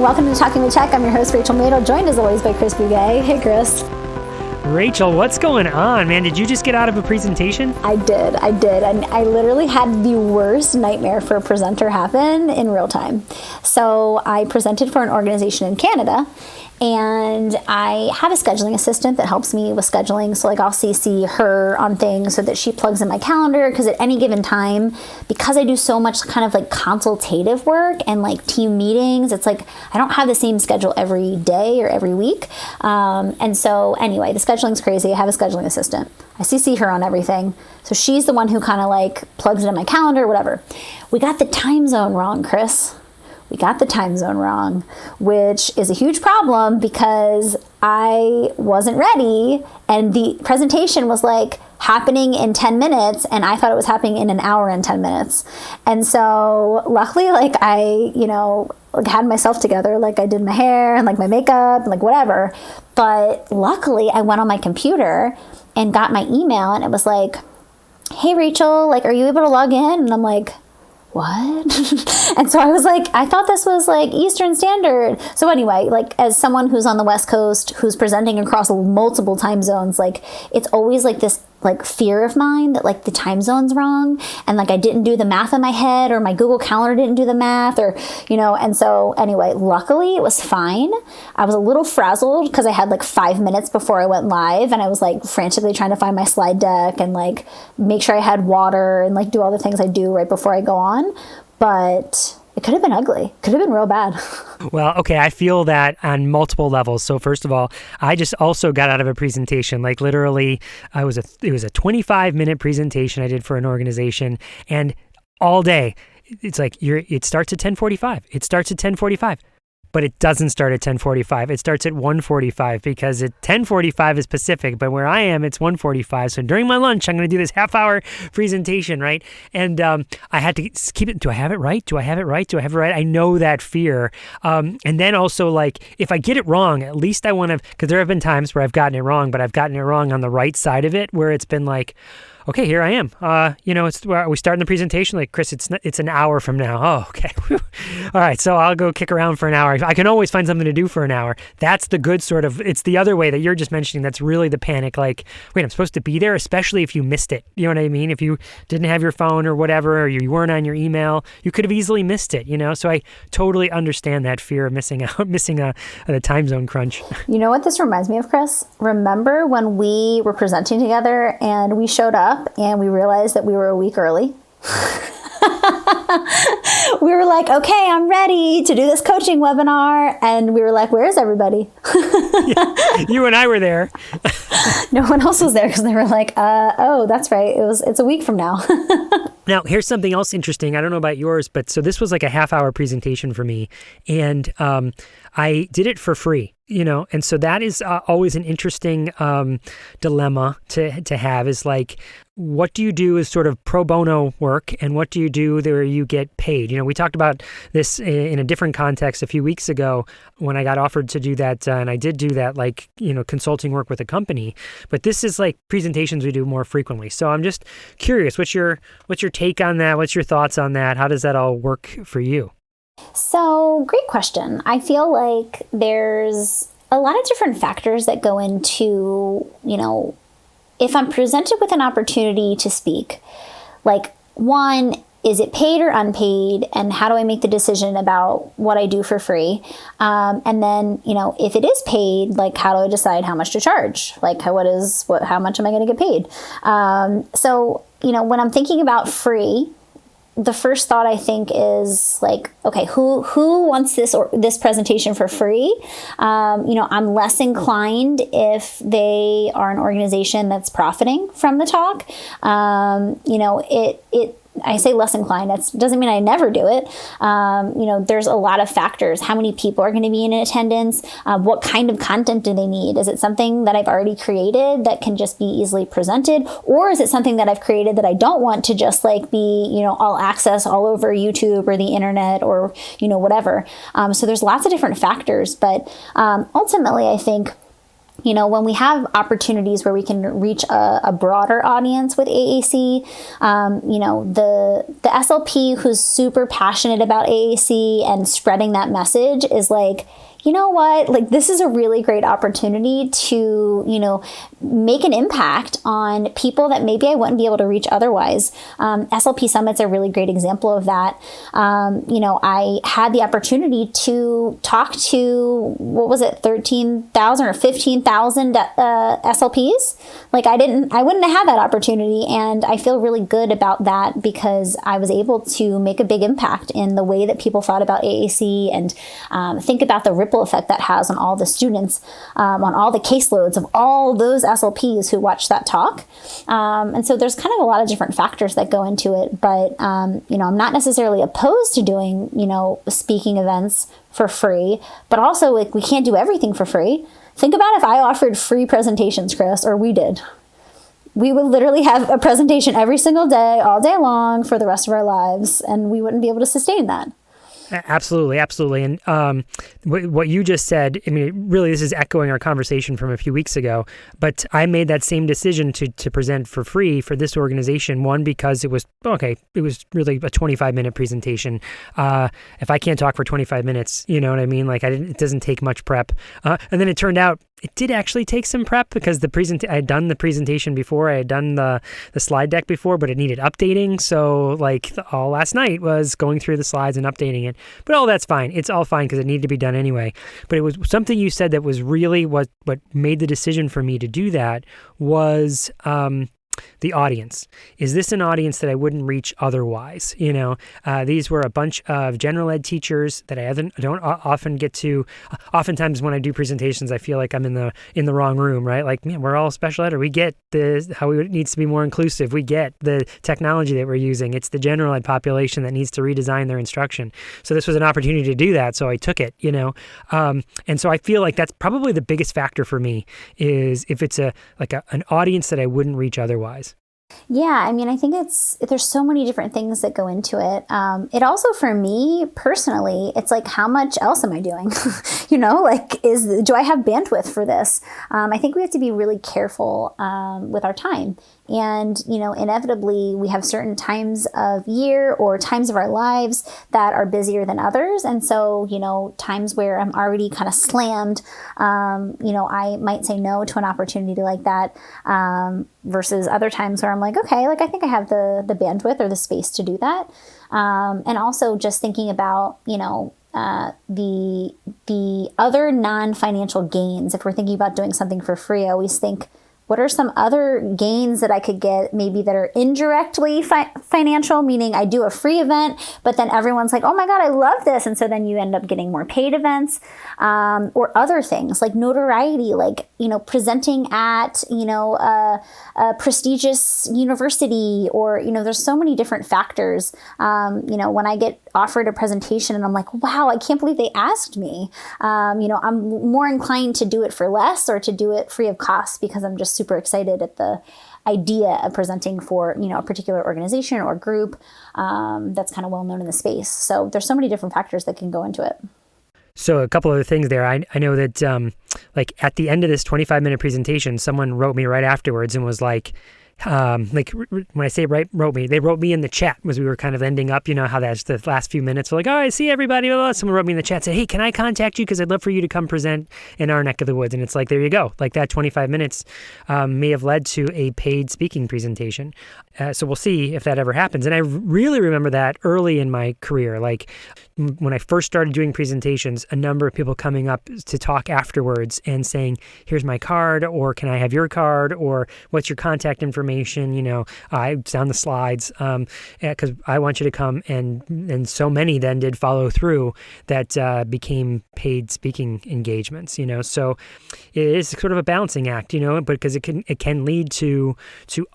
welcome to Talking with Tech. I'm your host, Rachel Madel, joined as always by Chris Bouguet. Hey, Chris. Rachel, what's going on, man? Did you just get out of a presentation? I did. And I literally had the worst nightmare for a presenter happen in real time. So I presented for an organization in Canada, and I have a scheduling assistant that helps me with scheduling. So I'll CC her on things so that she plugs in my calendar, because at any given time, because I do so much kind of consultative work and team meetings, it's I don't have the same schedule every day or every week. And so anyway, the scheduling's crazy. I have a scheduling assistant. I CC her on everything. So she's the one who kind of plugs it in my calendar, whatever. We got the time zone wrong, Chris. We got the time zone wrong, which is a huge problem because I wasn't ready, and the presentation was happening in 10 minutes, and I thought it was happening in an hour and 10 minutes. And so luckily, I, had myself together, I did my hair and my makeup and whatever. But luckily I went on my computer and got my email, and it was hey, Rachel, are you able to log in? And I'm what? And so I was I thought this was Eastern Standard. So anyway, as someone who's on the West Coast, who's presenting across multiple time zones, it's always this fear of mine that the time zone's wrong, and I didn't do the math in my head, or my Google Calendar didn't do the math, or and so anyway, luckily it was fine. I was a little frazzled because I had 5 minutes before I went live, and I was frantically trying to find my slide deck and make sure I had water and do all the things I do right before I go on. But it could have been ugly. Could have been real bad. Well, okay, I feel that on multiple levels. So first of all, I just also got out of a presentation. Literally, it was a 25-minute presentation I did for an organization, and all day, it's it starts at 10:45. It starts at 10:45. But it doesn't start at 10:45. It starts at 1:45, because at 10:45 is Pacific, but where I am, it's 1:45. So during my lunch, I'm going to do this half-hour presentation, right? And I had to keep it. Do I have it right? Do I have it right? Do I have it right? I know that fear. And then also, if I get it wrong, at least I want to, because there have been times where I've gotten it wrong, but I've gotten it wrong on the right side of it, where it's been okay, here I am. We starting the presentation. Chris, it's an hour from now. Oh, okay. All right, so I'll go kick around for an hour. I can always find something to do for an hour. That's the good sort of, it's the other way that you're just mentioning. That's really the panic. Wait, I'm supposed to be there, especially if you missed it. You know what I mean? If you didn't have your phone or whatever, or you weren't on your email, you could have easily missed it, So I totally understand that fear of missing out, missing the time zone crunch. You know what this reminds me of, Chris? Remember when we were presenting together and we showed up and we realized that we were a week early? We were okay, I'm ready to do this coaching webinar. And we were where is everybody? Yeah, you and I were there. No one else was there, because they were oh, that's right. It's a week from now. Now, here's something else interesting. I don't know about yours, but so this was a half-hour presentation for me, and I did it for free, and so that is always an interesting dilemma to have, is what do you do as sort of pro bono work, and what do you do where you get paid? We talked about this in a different context a few weeks ago when I got offered to do that, and I did do that, consulting work with a company. But this is presentations we do more frequently. So I'm just curious, what's your take on that? What's your thoughts on that? How does that all work for you? So, great question. I feel there's a lot of different factors that go into, if I'm presented with an opportunity to speak, one, is it paid or unpaid? And how do I make the decision about what I do for free? And then, if it is paid, how do I decide how much to charge? How much am I going to get paid? So, when I'm thinking about free, the first thought I think is okay, who wants this presentation for free? I'm less inclined if they are an organization that's profiting from the talk. I say less inclined. That doesn't mean I never do it. There's a lot of factors. How many people are going to be in attendance? What kind of content do they need? Is it something that I've already created that can just be easily presented? Or is it something that I've created that I don't want to just be, all access all over YouTube or the internet or, whatever. So there's lots of different factors. But ultimately, I think When we have opportunities where we can reach a broader audience with AAC, the SLP who's super passionate about AAC and spreading that message is like, you know what, like this is a really great opportunity to, make an impact on people that maybe I wouldn't be able to reach otherwise. SLP Summit's a really great example of that. I had the opportunity to talk to, 13,000 or 15,000 SLPs. Like I wouldn't have had that opportunity. And I feel really good about that because I was able to make a big impact in the way that people thought about AAC and think about the ripple effect that has on all the students, on all the caseloads of all those SLPs who watch that talk. And so there's kind of a lot of different factors that go into it. But, I'm not necessarily opposed to doing, speaking events for free, but also like we can't do everything for free. Think about if I offered free presentations, Chris, or we did. We would literally have a presentation every single day, all day long for the rest of our lives, and we wouldn't be able to sustain that. Absolutely. And what you just said, I mean, really, this is echoing our conversation from a few weeks ago, but I made that same decision to present for free for this organization. One, because it was really a 25-minute presentation. If I can't talk for 25 minutes, you know what I mean? Like it doesn't take much prep. And then it turned out it did actually take some prep because I had done the presentation before, I had done the slide deck before, but it needed updating. So like all last night was going through the slides and updating it. But all that's fine. It's all fine because it needed to be done anyway. But it was something you said that was really what made the decision for me to do that was the audience. Is this an audience that I wouldn't reach otherwise? These were a bunch of general ed teachers that I don't often get to. Oftentimes when I do presentations, I feel like I'm in the wrong room, right? Like, man, we're all special ed, or we get how it needs to be more inclusive. We get the technology that we're using. It's the general ed population that needs to redesign their instruction. So this was an opportunity to do that. So I took it, and so I feel like that's probably the biggest factor for me is if it's an audience that I wouldn't reach otherwise. Yeah, I mean, I think there's so many different things that go into it. It also, for me personally, it's like, how much else am I doing? Do I have bandwidth for this? I think we have to be really careful with our time. And, inevitably we have certain times of year or times of our lives that are busier than others. And so, times where I'm already kind of slammed, I might say no to an opportunity like that, versus other times where I'm like, okay, like I think I have the bandwidth or the space to do that. And also just thinking about, the other non-financial gains. If we're thinking about doing something for free, I always think, what are some other gains that I could get maybe that are indirectly financial, meaning I do a free event, but then everyone's like, oh my God, I love this. And so then you end up getting more paid events, or other things like notoriety, like, presenting at, a prestigious university, or, there's so many different factors. When I get offered a presentation and I'm like, wow, I can't believe they asked me. I'm more inclined to do it for less or to do it free of cost because I'm just super excited at the idea of presenting for, a particular organization or group that's kind of well known in the space. So there's so many different factors that can go into it. So a couple other things there. I know that at the end of this 25-minute presentation, someone wrote me right afterwards and was like, when I say wrote me, they wrote me in the chat as we were kind of ending up, how that's the last few minutes. We're like, oh, I see everybody. Someone wrote me in the chat, said, hey, can I contact you? Because I'd love for you to come present in our neck of the woods. And it's like, there you go. Like that 25 minutes may have led to a paid speaking presentation. So we'll see if that ever happens. And I really remember that early in my career. Like when I first started doing presentations, a number of people coming up to talk afterwards and saying, here's my card, or can I have your card, or what's your contact information? I found the slides because I want you to come, and so many then did follow through that became paid speaking engagements. So it is sort of a balancing act, but because it can lead to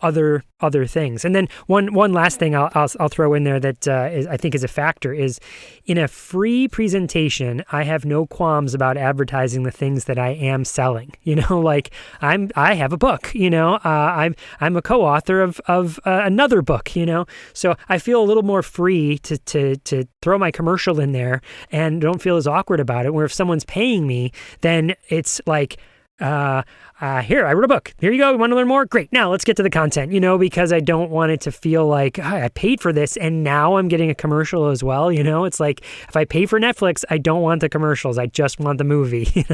other things. And then one last thing I'll throw in there that I think is a factor is in a free presentation, I have no qualms about advertising the things that I am selling. Like I have a book. I'm a co-author of another book. So I feel a little more free to throw my commercial in there and don't feel as awkward about it. Where if someone's paying me, then it's like, here, I wrote a book. Here you go. You want to learn more? Great. Now let's get to the content, because I don't want it to feel like I paid for this and now I'm getting a commercial as well. It's like if I pay for Netflix, I don't want the commercials. I just want the movie,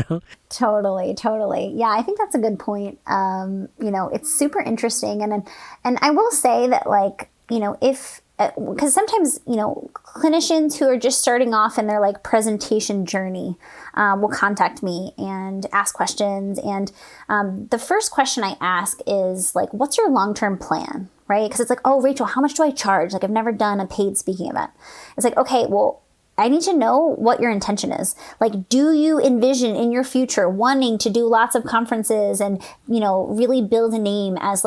Totally. Yeah, I think that's a good point. It's super interesting. And I will say that if, because sometimes, clinicians who are just starting off in their presentation journey will contact me and ask questions. And the first question I ask is what's your long-term plan, right? Because it's oh, Rachel, how much do I charge? I've never done a paid speaking event. It's okay, well, I need to know what your intention is. Do you envision in your future wanting to do lots of conferences and, really build a name as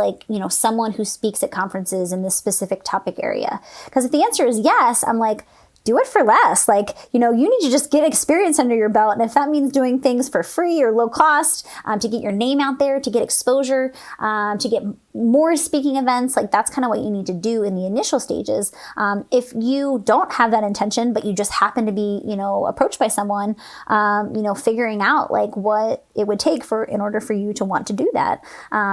someone who speaks at conferences in this specific topic area? Because if the answer is yes, I'm do it for less. You need to just get experience under your belt. And if that means doing things for free or low cost, to get your name out there, to get exposure, to get more speaking events, that's kind of what you need to do in the initial stages. If you don't have that intention, but you just happen to be, approached by someone, figuring out what it would take in order for you to want to do that,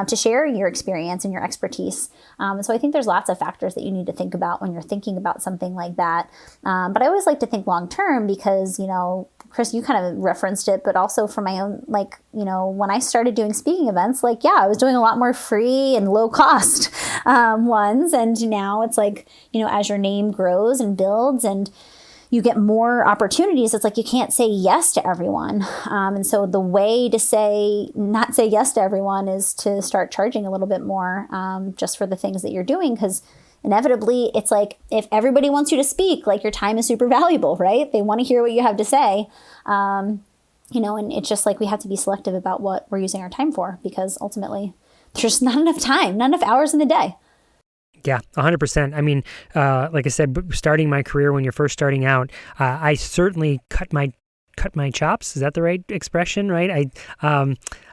to share your experience and your expertise. So I think there's lots of factors that you need to think about when you're thinking about something like that. But I always like to think long term because, Chris, you kind of referenced it, but also for my own, when I started doing speaking events, I was doing a lot more free and low cost ones. And now it's as your name grows and builds and you get more opportunities, it's you can't say yes to everyone. And so the way to not say yes to everyone is to start charging a little bit more just for the things that you're doing. Because inevitably, it's if everybody wants you to speak, your time is super valuable, right? They want to hear what you have to say. And it's just we have to be selective about what we're using our time for because ultimately there's not enough time, not enough hours in the day. Yeah, 100%. I mean, like I said, starting my career when you're first starting out, I certainly cut my chops. Is that the right expression? Right?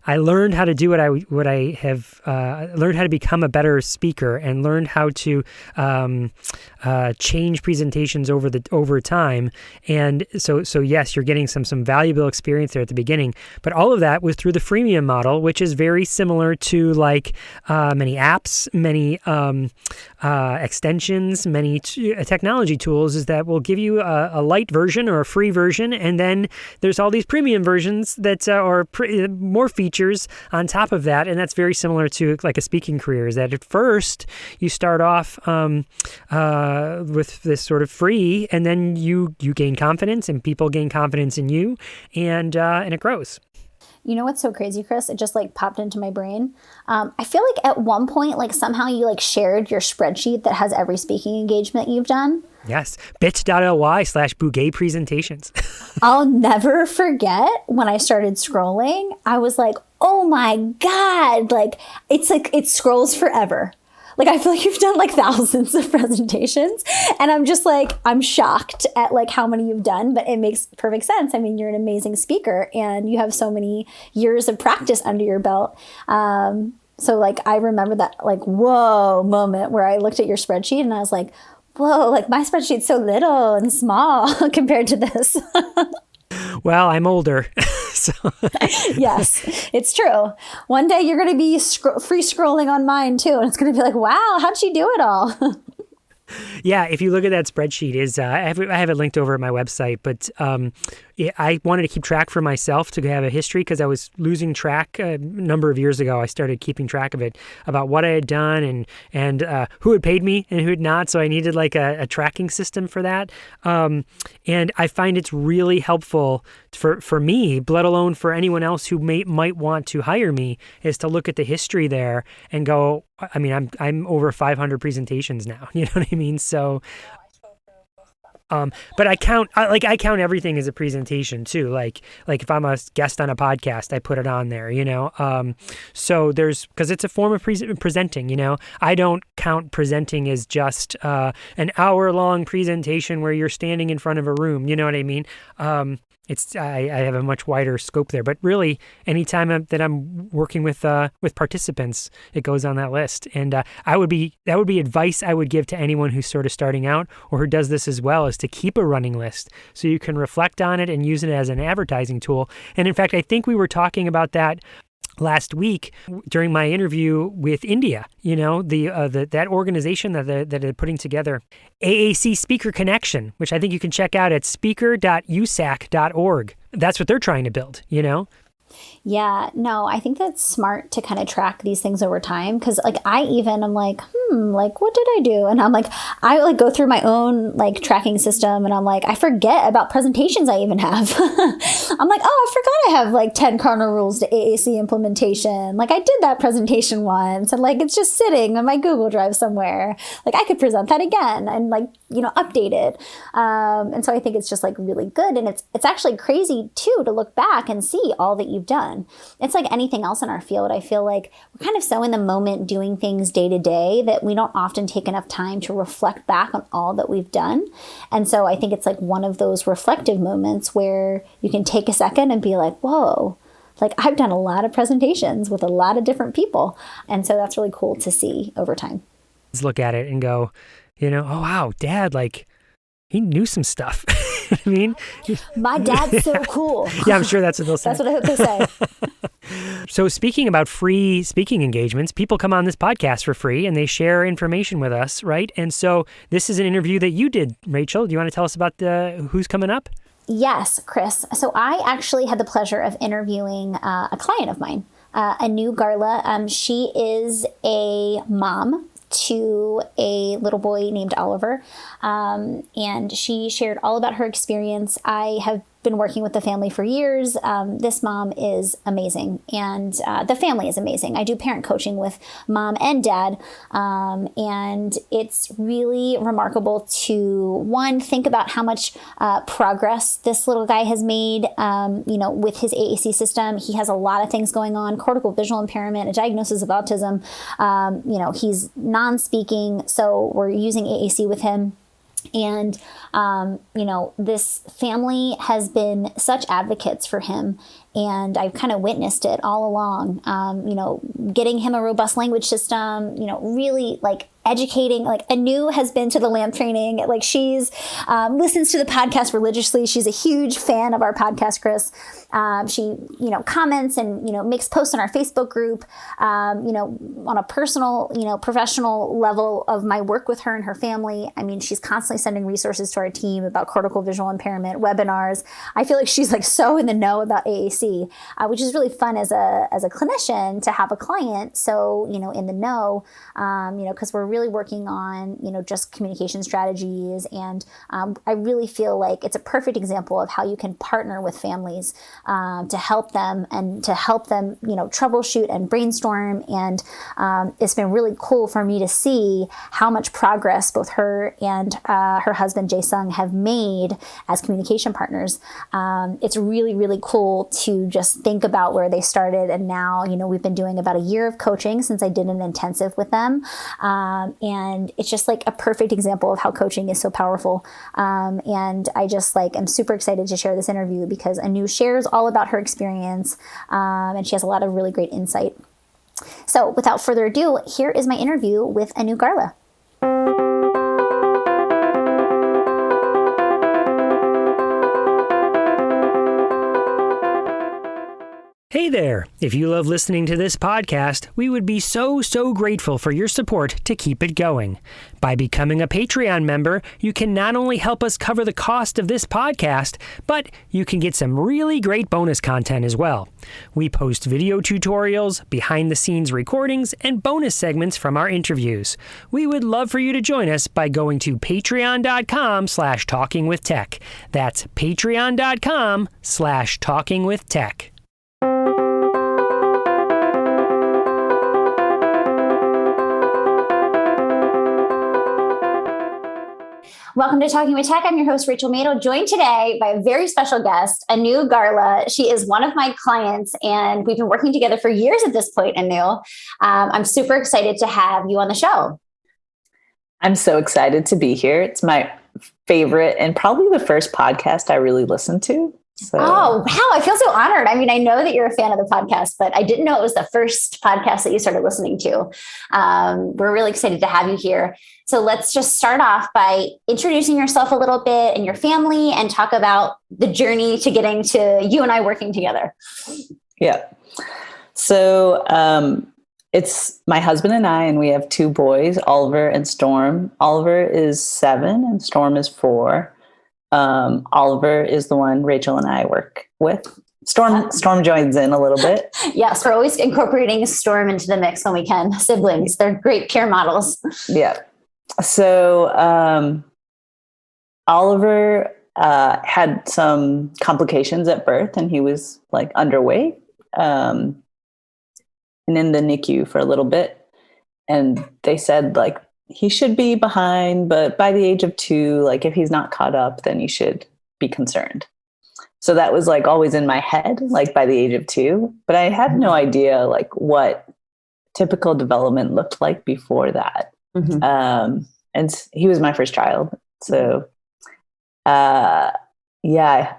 I learned how to do what I have learned how to become a better speaker and learned how to change presentations over time. And so yes, you're getting some valuable experience there at the beginning. But all of that was through the freemium model, which is very similar to many apps, many extensions, many technology tools. Is that will give you a light version or a free version, and then there's all these premium versions that are more features on top of that, and that's very similar to a speaking career. Is that at first you start off with this sort of free, and then you gain confidence, and people gain confidence in you, and it grows. You know what's so crazy, Chris? It just popped into my brain. I feel at one point, somehow you shared your spreadsheet that has every speaking engagement you've done. Yes. bit.ly/Bouguet presentations. I'll never forget when I started scrolling, I was oh my God, it scrolls forever. I feel you've done thousands of presentations and I'm just I'm shocked at how many you've done, but it makes perfect sense. I mean, you're an amazing speaker and you have so many years of practice under your belt. So I remember that whoa moment where I looked at your spreadsheet and I was whoa, my spreadsheet's so little and small compared to this. Well, I'm older. So. Yes, it's true. One day you're going to be free scrolling on mine too. And it's going to be wow, how'd she do it all? Yeah, if you look at that spreadsheet, I have it linked over at my website, but I wanted to keep track for myself to have a history because I was losing track a number of years ago. I started keeping track of it about what I had done and who had paid me and who had not. So I needed a tracking system for that. And I find it's really helpful for me, let alone for anyone else who might want to hire me, is to look at the history there and go, I mean, I'm over 500 presentations now. You know what I mean? So, but I count everything as a presentation too. Like if I'm a guest on a podcast, I put it on there, so because it's a form of presenting, I don't count presenting as just, an hour-long presentation where you're standing in front of a room. You know what I mean? I have a much wider scope there, but really anytime that I'm working with participants, it goes on that list. And that would be advice I would give to anyone who's sort of starting out or who does this as well, is to keep a running list so you can reflect on it and use it as an advertising tool. And in fact, I think we were talking about that last week during my interview with India, that organization that they're putting together, AAC Speaker Connection, which I think you can check out at speaker.usac.org. That's what they're trying to build, Yeah, no, I think that's smart to kind of track these things over time. Cause like I'm like, what did I do? And I'm like, I go through my own tracking system and I'm like, I forget about presentations I even have. I'm like, oh, I forgot I have 10 cardinal rules to AAC implementation. I did that presentation once and it's just sitting on my Google Drive somewhere. I could present that again and update it. And so I think it's just really good. And it's actually crazy too, to look back and see all that you've done. It's like anything else in our field. I feel like we're kind of so in the moment doing things day to day that we don't often take enough time to reflect back on all that we've done. And so I think it's one of those reflective moments where you can take a second and be like, whoa, I've done a lot of presentations with a lot of different people. And so that's really cool to see over time. Let's look at it and go, oh, wow, Dad, he knew some stuff. I mean, my dad's so cool. Yeah, I'm sure that's what they'll say. That's what I hope they say. So speaking about free speaking engagements, people come on this podcast for free and they share information with us, right? And so this is an interview that you did, Rachel. Do you want to tell us about who's coming up? Yes, Chris. So I actually had the pleasure of interviewing a client of mine, Anu Garla. She is a mom to a little boy named Oliver. And she shared all about her experience. I have been working with the family for years. This mom is amazing, and the family is amazing. I do parent coaching with mom and dad, and it's really remarkable to, one, think about how much progress this little guy has made, with his AAC system. He has a lot of things going on: cortical visual impairment, a diagnosis of autism. He's non-speaking, so we're using AAC with him. And, this family has been such advocates for him. And I've kind of witnessed it all along, getting him a robust language system, really educating. Anu has been to the LAMP training. She's listens to the podcast religiously. She's a huge fan of our podcast, Chris. She, comments and, makes posts on our Facebook group, on a personal, professional level of my work with her and her family. I mean, she's constantly sending resources to our team about cortical visual impairment, webinars. I feel like she's so in the know about AAC, which is really fun as a clinician to have a client so, in the know, because we're really working on, just communication strategies. And I really feel like it's a perfect example of how you can partner with families to help them troubleshoot and brainstorm. And it's been really cool for me to see how much progress both her and her husband, Jae Sung, have made as communication partners. It's really, really cool to just think about where they started. And now, we've been doing about a year of coaching since I did an intensive with them. And it's just a perfect example of how coaching is so powerful. And I just am super excited to share this interview because Anu shares all about her experience. And she has a lot of really great insight. So without further ado, here is my interview with Anu Garla. Hey there! If you love listening to this podcast, we would be so grateful for your support to keep it going. By becoming a Patreon member, you can not only help us cover the cost of this podcast, but you can get some really great bonus content as well. We post video tutorials, behind-the-scenes recordings, and bonus segments from our interviews. We would love for you to join us by going to patreon.com/talkingwithtech. That's patreon.com/talkingwithtech. Welcome to Talking with Tech. I'm your host, Rachel Madel, joined today by a very special guest, Anu Garla. She is one of my clients, and we've been working together for years at this point, Anu. I'm super excited to have you on the show. I'm so excited to be here. It's my favorite and probably the first podcast I really listened to. So. Oh, wow. I feel so honored. I mean, I know that you're a fan of the podcast, but I didn't know it was the first podcast that you started listening to. We're really excited to have you here. So let's just start off by introducing yourself a little bit and your family and talk about the journey to getting to you and I working together. Yeah. So it's my husband and I, and we have two boys, Oliver and Storm. Oliver is 7 and Storm is 4. Oliver is the one Rachel and I work with. Storm joins in a little bit. Yes, we're always incorporating Storm into the mix when we can. Siblings, they're great peer models. Yeah. So Oliver had some complications at birth, and he was like underweight and in the NICU for a little bit. And they said like he should be behind, but by the age of 2, like if he's not caught up, then you should be concerned. So that was like always in my head, like by the age of 2, but I had no idea like what typical development looked like before that. And he was my first child. So, yeah,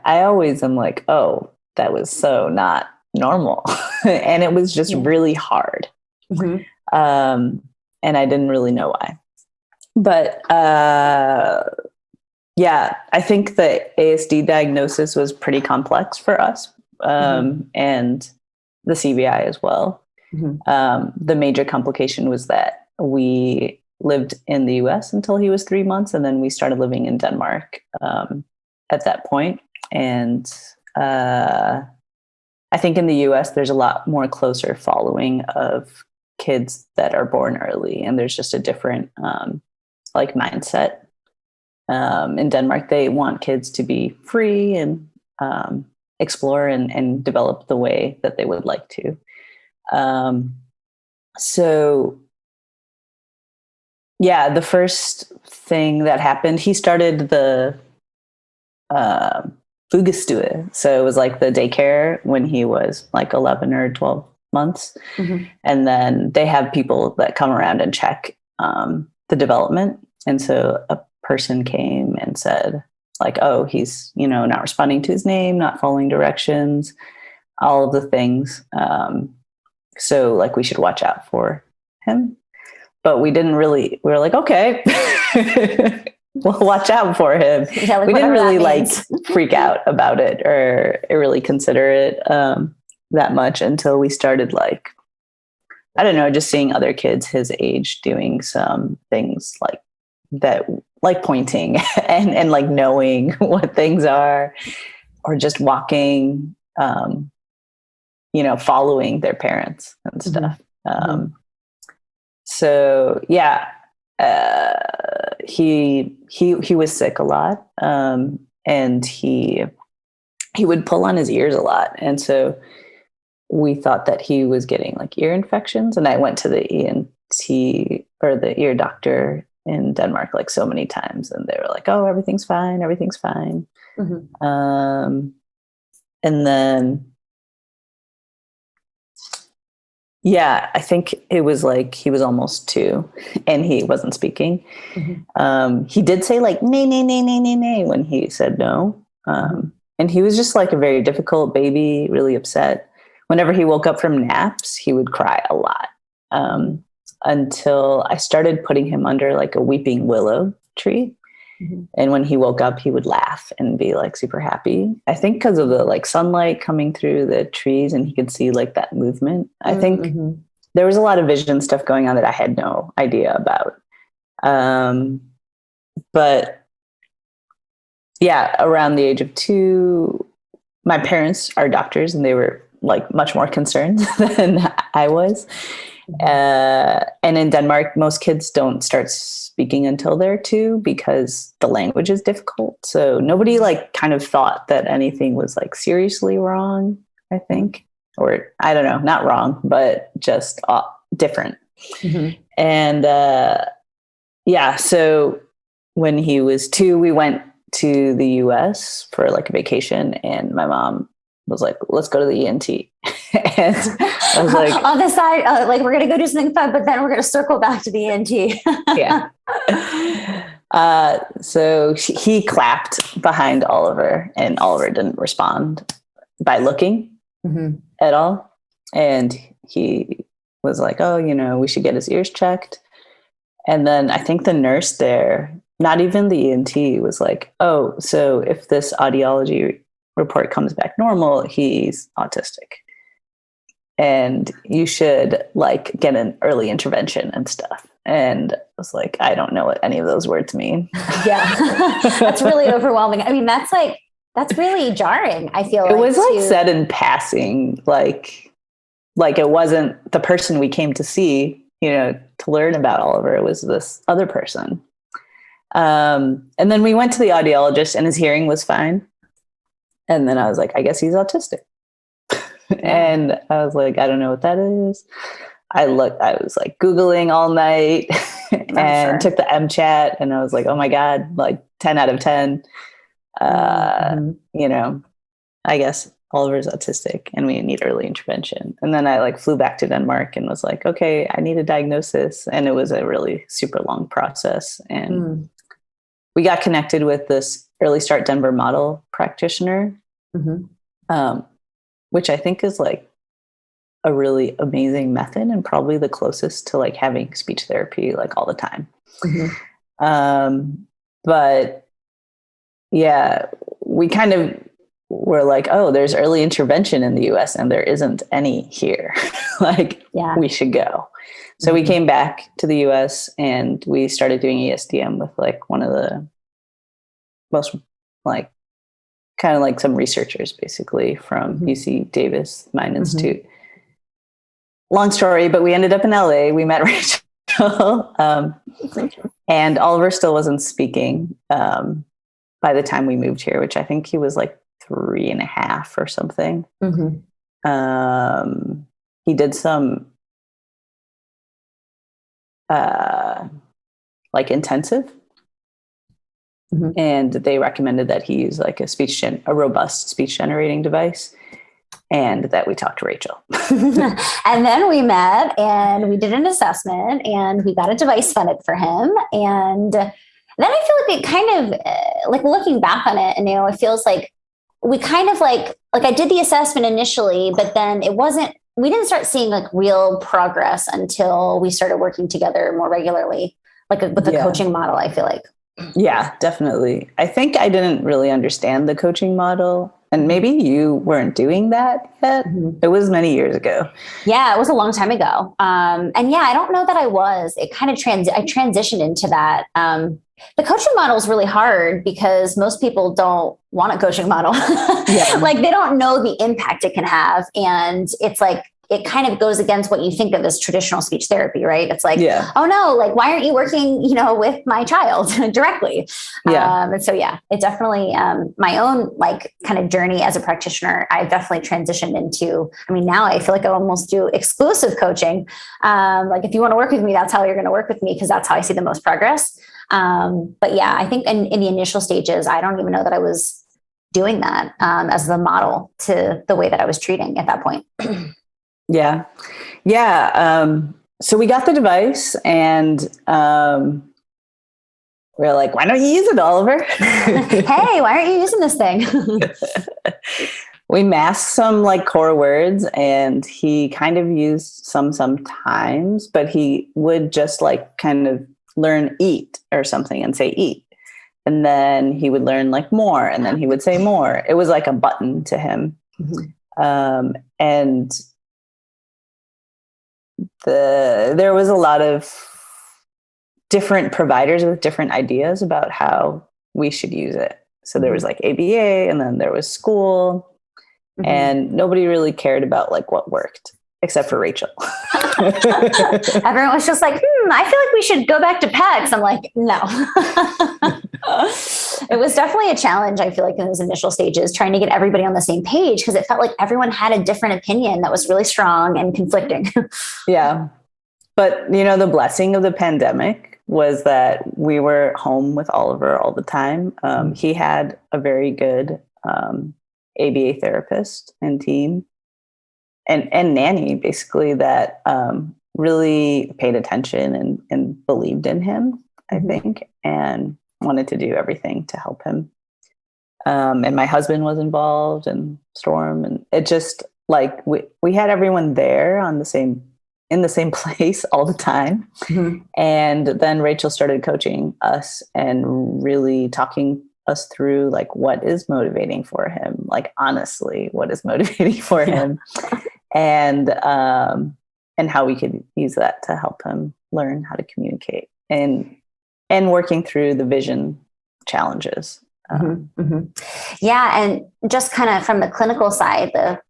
I always am like, oh, that was so not normal. And it was just really hard. And I didn't really know why. But, yeah, I think the ASD diagnosis was pretty complex for us, and the CBI as well. The major complication was that we lived in the US until he was 3 months, and then we started living in Denmark at that point. And I think in the US, there's a lot more closer following of kids that are born early, and there's just a different like mindset. In Denmark, they want kids to be free and explore and develop the way that they would like to. So, yeah, the first thing that happened, he started the Vugastue. So it was like the daycare when he was like 11 or 12 months. And then they have people that come around and check the development. And so a person came and said like, oh, he's, not responding to his name, not following directions, all of the things. So like we should watch out for him, but we were like, okay, we'll watch out for him. Yeah, like we didn't really like means. freak out about it or really consider it that much until we started like, I don't know, just seeing other kids his age doing some things like that, like pointing and like knowing what things are, or just walking, following their parents and stuff. So yeah, he was sick a lot, and he would pull on his ears a lot, and so we thought that he was getting like ear infections. And I went to the ENT or the ear doctor in Denmark like so many times, and they were like, oh, everything's fine. And then, yeah, I think it was like he was almost 2 and he wasn't speaking. He did say like, nay, nay, nay, nay, nay, nay, when he said no. And he was just like a very difficult baby, really upset. Whenever he woke up from naps, he would cry a lot. Until I started putting him under like a weeping willow tree. And when he woke up, he would laugh and be like super happy. I think because of the like sunlight coming through the trees, and he could see like that movement. I think there was a lot of vision stuff going on that I had no idea about. But yeah, around the age of 2, my parents are doctors, and they were like much more concerned than I was. And in Denmark, most kids don't start speaking until they're 2 because the language is difficult. So nobody like kind of thought that anything was like seriously wrong, I think, or I don't know, not wrong, but just different. And yeah, so when he was 2, we went to the US for like a vacation, and my mom was like, let's go to the ENT. And I was like, on the side, like we're going to go do something fun, but then we're going to circle back to the ENT. Yeah. So he clapped behind Oliver, and Oliver didn't respond by looking at all. And he was like, oh, we should get his ears checked. And then I think the nurse there, not even the ENT, was like, oh, so if this audiology report comes back normal, he's autistic. and you should like get an early intervention and stuff. And I was like, I don't know what any of those words mean. Yeah. That's really overwhelming. I mean, that's really jarring. I feel it was like said in passing, like it wasn't the person we came to see, to learn about Oliver. It was this other person. And then we went to the audiologist and his hearing was fine. And then I was like, I guess he's autistic. And I was like, I don't know what that is. I was like Googling all night and took the MChat, and I was like, oh my God, like 10 out of 10. I guess Oliver's autistic and we need early intervention. And then I like flew back to Denmark and was like, okay, I need a diagnosis. And it was a really super long process. And we got connected with this Early Start Denver model practitioner, which I think is like a really amazing method and probably the closest to like having speech therapy like all the time. But yeah, we kind of were like, oh, there's early intervention in the US and there isn't any here. We should go. So we came back to the US and we started doing ESDM with like one of the most like kind of like some researchers basically from UC Davis Mind Institute. Long story, but we ended up in LA. We met Rachel, and Oliver still wasn't speaking by the time we moved here, which I think he was like 3.5 or something. He did some like intensive, and they recommended that he use like a robust speech generating device. And that we talked to Rachel. And then we met and we did an assessment and we got a device funded for him. And then I feel like it kind of like looking back on it, and it feels like we kind of like I did the assessment initially, but then we didn't start seeing like real progress until we started working together more regularly, like with the coaching model, I feel like. Yeah, definitely. I think I didn't really understand the coaching model. And maybe you weren't doing that yet. It was many years ago. Yeah, it was a long time ago. And yeah, I don't know that I was. It kind of I transitioned into that. The coaching model is really hard because most people don't want a coaching model. Like they don't know the impact it can have. And it's like, it kind of goes against what you think of as traditional speech therapy, right? It's like, oh no, like, why aren't you working, with my child directly? And so, it definitely, my own like kind of journey as a practitioner, I've definitely transitioned into, now I feel like I almost do exclusive coaching. Like if you want to work with me, that's how you're going to work with me, because that's how I see the most progress. But yeah, I think in the initial stages, I don't even know that I was doing that as the model to the way that I was treating at that point. Yeah. So we got the device and we're like, why don't you use it, Oliver? Hey, why aren't you using this thing? We masked some like core words and he kind of used some sometimes, but he would just like kind of learn eat or something and say eat. And then he would learn like more and then he would say more. It was like a button to him. And there was a lot of different providers with different ideas about how we should use it. So there was like ABA and then there was school and nobody really cared about like what worked except for Rachel. Everyone was just like, I feel like we should go back to PECS. I'm like, no. It was definitely a challenge, I feel like, in those initial stages, trying to get everybody on the same page, because it felt like everyone had a different opinion that was really strong and conflicting. Yeah. But, the blessing of the pandemic was that we were home with Oliver all the time. He had a very good ABA therapist and team and nanny, basically, that really paid attention and believed in him, I think, and wanted to do everything to help him. And my husband was involved and Storm, and it just like we had everyone there in the same place all the time. And then Rachel started coaching us and really talking us through like what is motivating for him, like honestly, what is motivating for him. and how we could use that to help him learn how to communicate and working through the vision challenges. Yeah. And just kind of from the clinical side, the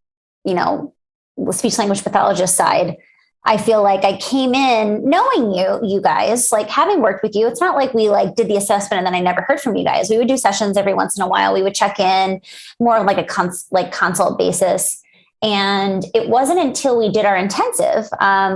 speech language pathologist side, I feel like I came in knowing you guys, like having worked with you. It's not like we like did the assessment and then I never heard from you guys. We would do sessions every once in a while. We would check in more of like a consult basis. And it wasn't until we did our intensive,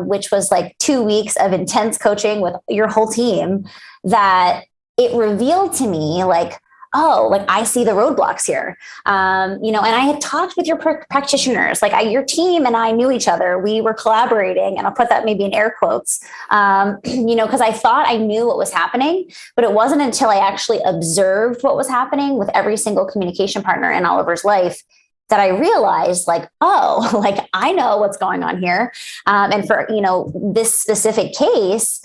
which was like 2 weeks of intense coaching with your whole team, that it revealed to me like, oh, like I see the roadblocks here. And I had talked with your practitioners, like your team and I knew each other. We were collaborating, and I'll put that maybe in air quotes, because I thought I knew what was happening, but it wasn't until I actually observed what was happening with every single communication partner in Oliver's life that I realized like, oh, like I know what's going on here. And for, this specific case,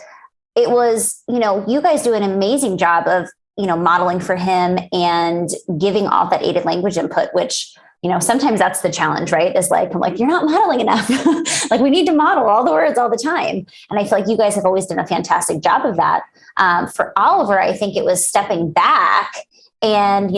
it was, you guys do an amazing job of, modeling for him and giving all that aided language input, which, sometimes that's the challenge, right? Is like, I'm like, you're not modeling enough. Like we need to model all the words all the time. And I feel like you guys have always done a fantastic job of that. For Oliver, I think it was stepping back and,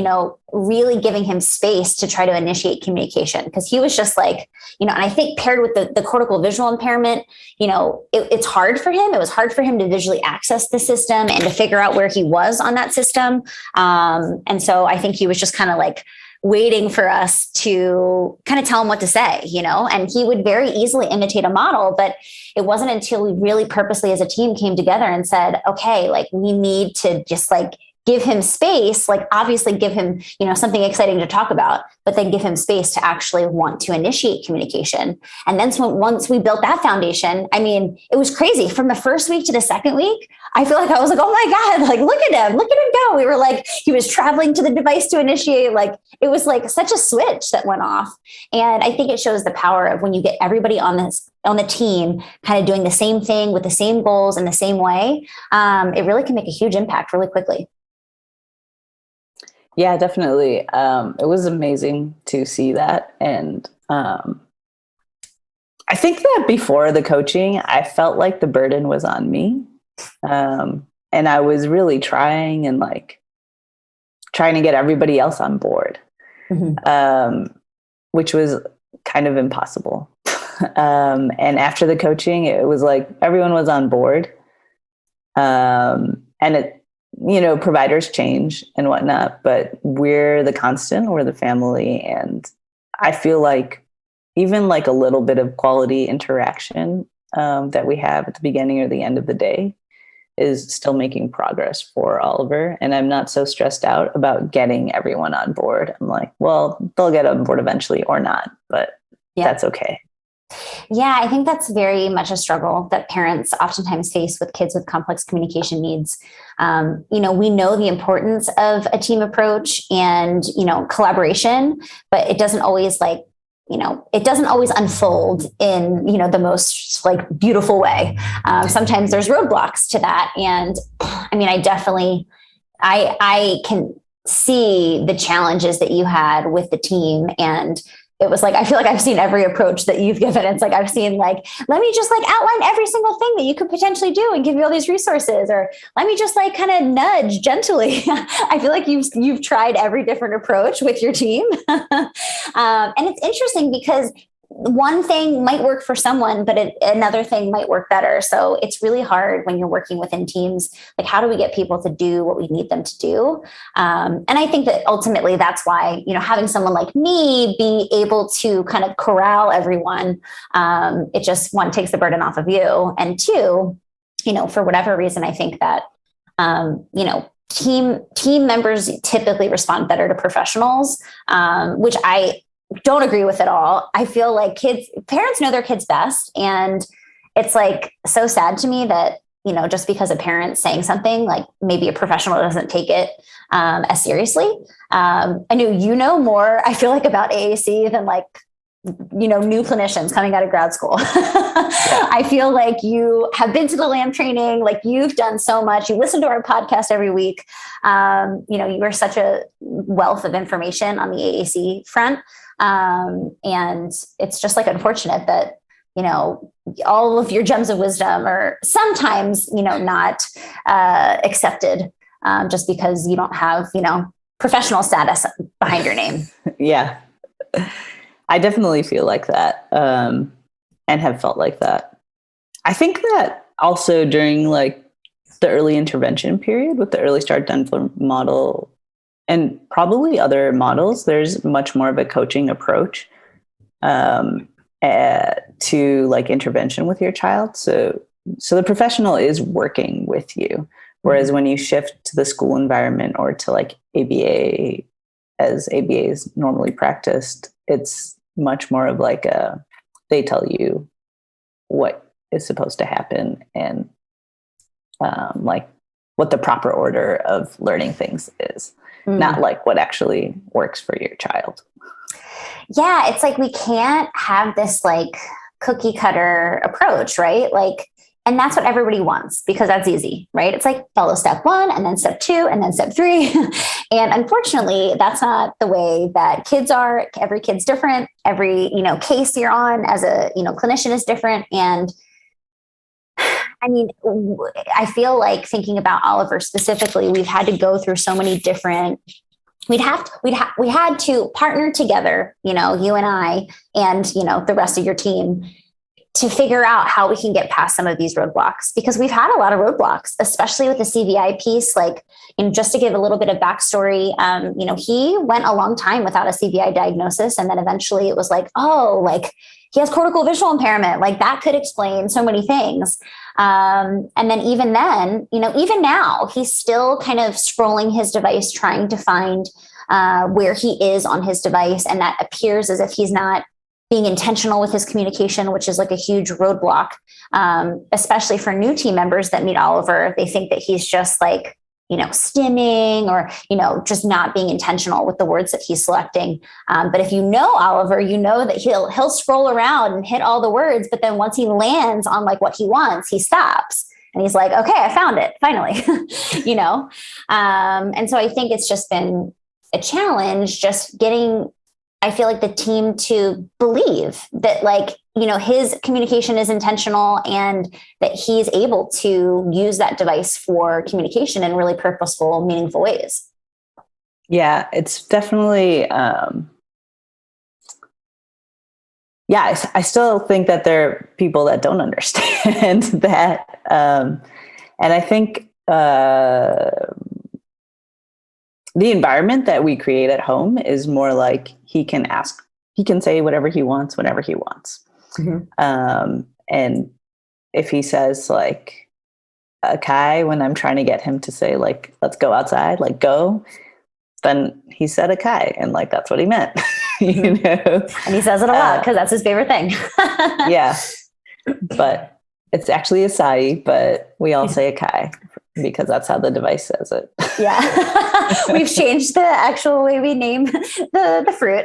really giving him space to try to initiate communication. Because he was just like, and I think paired with the cortical visual impairment, it's hard for him. It was hard for him to visually access the system and to figure out where he was on that system. And so I think he was just kind of like waiting for us to kind of tell him what to say, and he would very easily imitate a model. But it wasn't until we really purposely as a team came together and said, okay, like we need to just like give him space, like obviously give him, something exciting to talk about, but then give him space to actually want to initiate communication. And then once we built that foundation, I mean, it was crazy. From the first week to the second week, I feel like I was like, oh my God, like, look at him go. We were like, he was traveling to the device to initiate. Like, it was like such a switch that went off. And I think it shows the power of when you get everybody on the team kind of doing the same thing with the same goals in the same way, it really can make a huge impact really quickly. Yeah, definitely. It was amazing to see that. And I think that before the coaching, I felt like the burden was on me. And I was really trying to get everybody else on board, which was kind of impossible. And after the coaching, it was like everyone was on board. And providers change and whatnot, but we're the constant, we're the family. And I feel like even like a little bit of quality interaction that we have at the beginning or the end of the day is still making progress for Oliver. And I'm not so stressed out about getting everyone on board. I'm like, well, they'll get on board eventually or not, but that's okay. Yeah, I think that's very much a struggle that parents oftentimes face with kids with complex communication needs. We know the importance of a team approach and, collaboration, but it doesn't always unfold in, the most like beautiful way. Sometimes there's roadblocks to that. And I mean, I can see the challenges that you had with the team. And it was like, I feel like I've seen every approach that you've given. It's like, I've seen like, let me just like outline every single thing that you could potentially do and give you all these resources, or let me just like kind of nudge gently. I feel like you've tried every different approach with your team. And it's interesting because one thing might work for someone, but another thing might work better. So it's really hard when you're working within teams. Like, how do we get people to do what we need them to do? And I think that ultimately that's why, having someone like me be able to kind of corral everyone, it just, one, takes the burden off of you. And two, for whatever reason, I think that, team members typically respond better to professionals, which I don't agree with at all. I feel like parents know their kids best. And it's like so sad to me that, just because a parent's saying something, like maybe a professional doesn't take it as seriously. I know more, I feel like, about AAC than like new clinicians coming out of grad school. I feel like you have been to the LAM training, like you've done so much. You listen to our podcast every week. You are such a wealth of information on the AAC front. And it's just like unfortunate that, all of your gems of wisdom are sometimes, not accepted just because you don't have, professional status behind your name. Yeah. I definitely feel like that, and have felt like that. I think that also during like the early intervention period with the early start done model and probably other models, there's much more of a coaching approach to like intervention with your child. So the professional is working with you. Whereas when you shift to the school environment or to like ABA, as ABA is normally practiced, it's much more of like they tell you what is supposed to happen and like what the proper order of learning things is, not like what actually works for your child. Yeah, it's like we can't have this like cookie cutter approach, right? Like, and that's what everybody wants because that's easy, right? It's like follow step 1 and then step 2 and then step 3. And unfortunately, that's not the way that kids are. Every kid's different. Every, case you're on as a, clinician is different. And I mean, I feel like thinking about Oliver specifically, we've had to go through so many different we had to partner together, you and I, and, the rest of your team to figure out how we can get past some of these roadblocks, because we've had a lot of roadblocks, especially with the CVI piece. Like, just to give a little bit of backstory, he went a long time without a CVI diagnosis. And then eventually it was like, oh, like he has cortical visual impairment. Like that could explain so many things. And then, even now, he's still kind of scrolling his device, trying to find where he is on his device. And that appears as if he's not being intentional with his communication, which is like a huge roadblock, especially for new team members that meet Oliver. They think that he's just like, stimming or, just not being intentional with the words that he's selecting. But if you know Oliver, you know that he'll scroll around and hit all the words. But then once he lands on like what he wants, he stops and he's like, okay, I found it finally, And so I think it's just been a challenge just getting, I feel like, the team to believe that like, his communication is intentional and that he's able to use that device for communication in really purposeful, meaningful ways. Yeah, it's definitely, I still think that there are people that don't understand that. And I think the environment that we create at home is more like he can say whatever he wants, whenever he wants. Mm-hmm. And if he says like a Kai, when I'm trying to get him to say like, let's go outside, like go, then he said a Kai and like, that's what he meant, And he says it a lot because that's his favorite thing. Yeah. But it's actually a Sai, but we all say a Kai because that's how the device says it. Yeah. We've changed the actual way we name the fruit.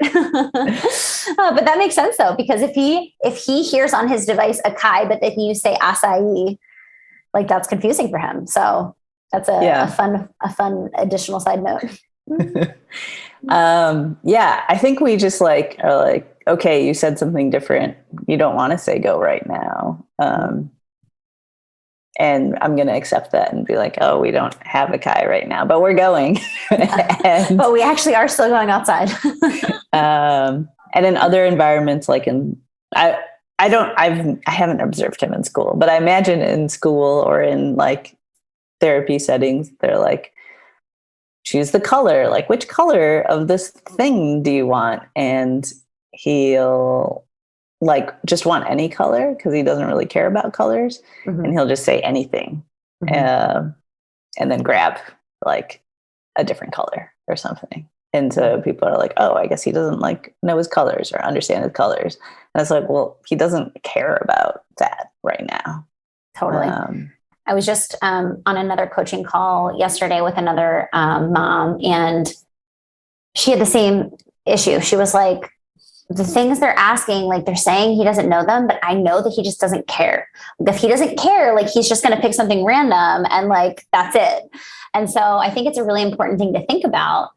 But that makes sense though, because if he hears on his device a Kai, but then you say acai, like that's confusing for him. So that's a fun additional side note. I think we just like are like, okay, you said something different. You don't want to say go right now. And I'm going to accept that and be like, oh, we don't have a Kai right now, but we're going. But we actually are still going outside. And in other environments, like I haven't observed him in school, but I imagine in school or in like therapy settings, they're like, choose the color, like which color of this thing do you want? And he'll like just want any color because he doesn't really care about colors. Mm-hmm. And he'll just say anything. Mm-hmm. And then grab like a different color or something. And so people are like, oh, I guess he doesn't like know his colors or understand his colors. And it's like, well, he doesn't care about that right now. Totally. I was just on another coaching call yesterday with another mom, and she had the same issue. She was like, the things they're asking, like they're saying he doesn't know them, but I know that he just doesn't care. If he doesn't care, like he's just going to pick something random and like, that's it. And so I think it's a really important thing to think about,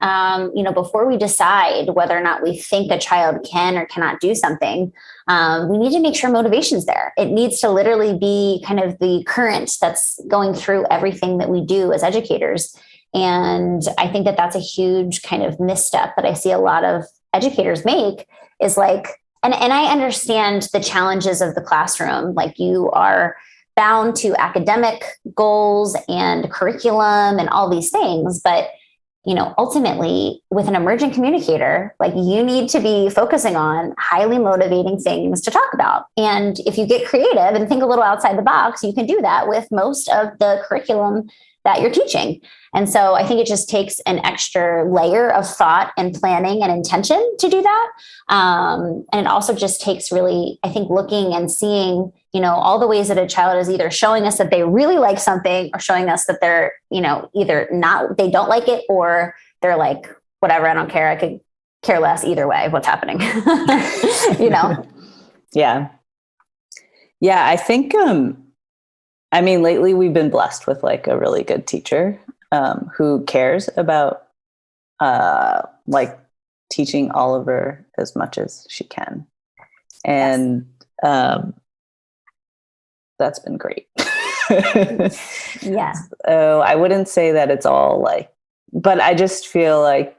before we decide whether or not we think a child can or cannot do something. We need to make sure motivation's there. It needs to literally be kind of the current that's going through everything that we do as educators. And I think that that's a huge kind of misstep that I see a lot of educators make is like, and I understand the challenges of the classroom. Like you are bound to academic goals and curriculum and all these things. But, ultimately with an emergent communicator, like you need to be focusing on highly motivating things to talk about. And if you get creative and think a little outside the box, you can do that with most of the curriculum that you're teaching. And so I think it just takes an extra layer of thought and planning and intention to do that. And it also just takes really, I think, looking and seeing, all the ways that a child is either showing us that they really like something or showing us that they're, either not, they don't like it, or they're like, whatever, I don't care. I could care less either way what's happening, Yeah. Yeah. I think, lately we've been blessed with like a really good teacher who cares about like teaching Oliver as much as she can. And that's been great. Yeah. So I wouldn't say that it's all like, but I just feel like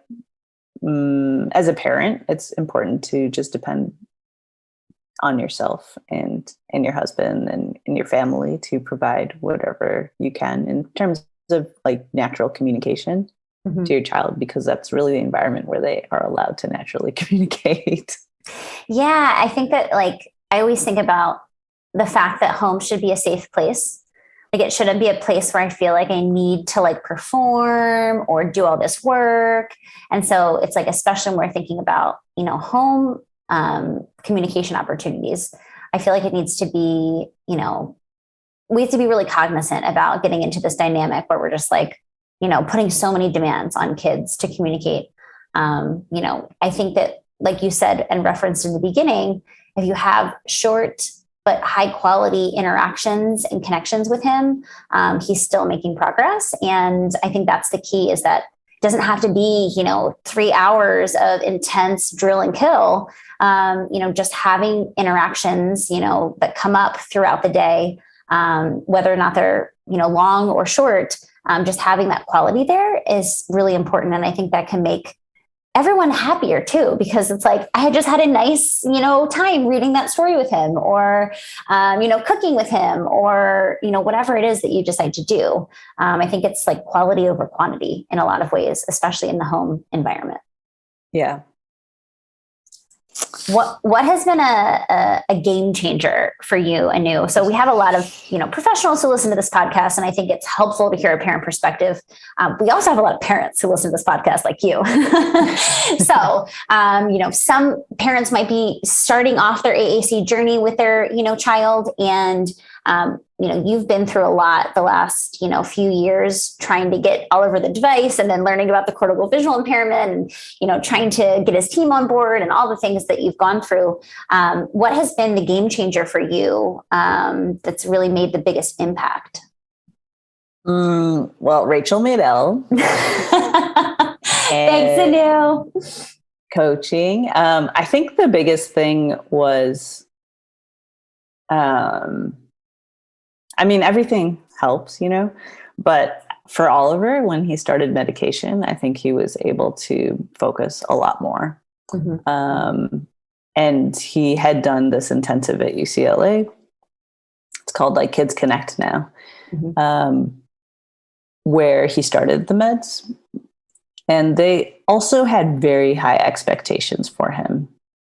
as a parent, it's important to just depend on yourself and your husband and your family to provide whatever you can in terms of like natural communication to your child, because that's really the environment where they are allowed to naturally communicate. Yeah. I think that like, I always think about the fact that home should be a safe place. Like it shouldn't be a place where I feel like I need to like perform or do all this work. And so it's like, especially when we're thinking about, home communication opportunities, I feel like it needs to be, we have to be really cognizant about getting into this dynamic where we're just like, putting so many demands on kids to communicate. I think that, like you said and referenced in the beginning, if you have short but high quality interactions and connections with him, he's still making progress. And I think that's the key, is that it doesn't have to be, 3 hours of intense drill and kill. Just having interactions, that come up throughout the day, whether or not they're, long or short, just having that quality there is really important. And I think that can make everyone happier too, because it's like, I had just had a nice, time reading that story with him, or, cooking with him, or, whatever it is that you decide to do. I think it's like quality over quantity in a lot of ways, especially in the home environment. Yeah. What has been a game changer for you, Anu? So we have a lot of, professionals who listen to this podcast, and I think it's helpful to hear a parent perspective. We also have a lot of parents who listen to this podcast like you. So, some parents might be starting off their AAC journey with their, child, and, you've been through a lot the last, few years trying to get Oliver the device, and then learning about the cortical visual impairment, and, trying to get his team on board and all the things that you've gone through. What has been the game changer for you that's really made the biggest impact? Well, Rachel Madel. Thanks, Anu. Coaching. I think the biggest thing was, everything helps, but for Oliver, when he started medication, I think he was able to focus a lot more. And he had done this intensive at UCLA. It's called like Kids Connect now, where he started the meds. And they also had very high expectations for him.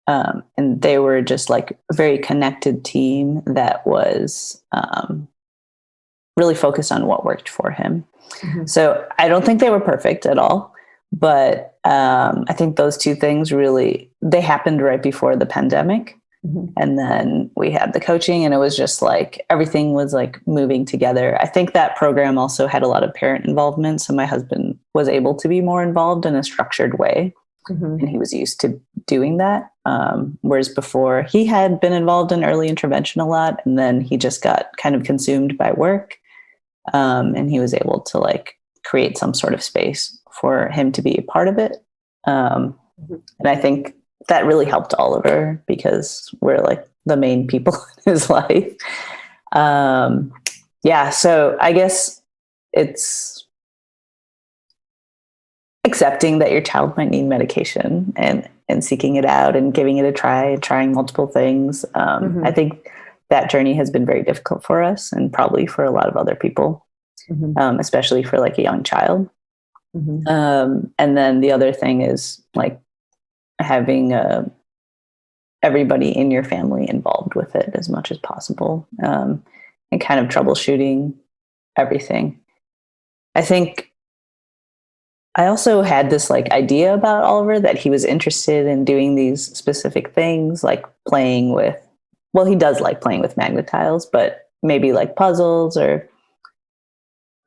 And they were just like a very connected team that was really focused on what worked for him. So I don't think they were perfect at all, but I think those two things really, they happened right before the pandemic. And then we had the coaching, and it was just like, everything was like moving together. I think that program also had a lot of parent involvement. So my husband was able to be more involved in a structured way. and he was used to doing that. Whereas before he had been involved in early intervention a lot, and then he just got kind of consumed by work. And he was able to like create some sort of space for him to be a part of it. And I think that really helped Oliver because we're like the main people in his life. Yeah. So I guess it's accepting that your child might need medication and seeking it out and giving it a try, trying multiple things. I think that journey has been very difficult for us and probably for a lot of other people, especially for like a young child. And then the other thing is like having everybody in your family involved with it as much as possible, and kind of troubleshooting everything. I think I also had this like idea about Oliver that he was interested in doing these specific things, like playing with, well, he does like playing with magnet tiles, but maybe like puzzles or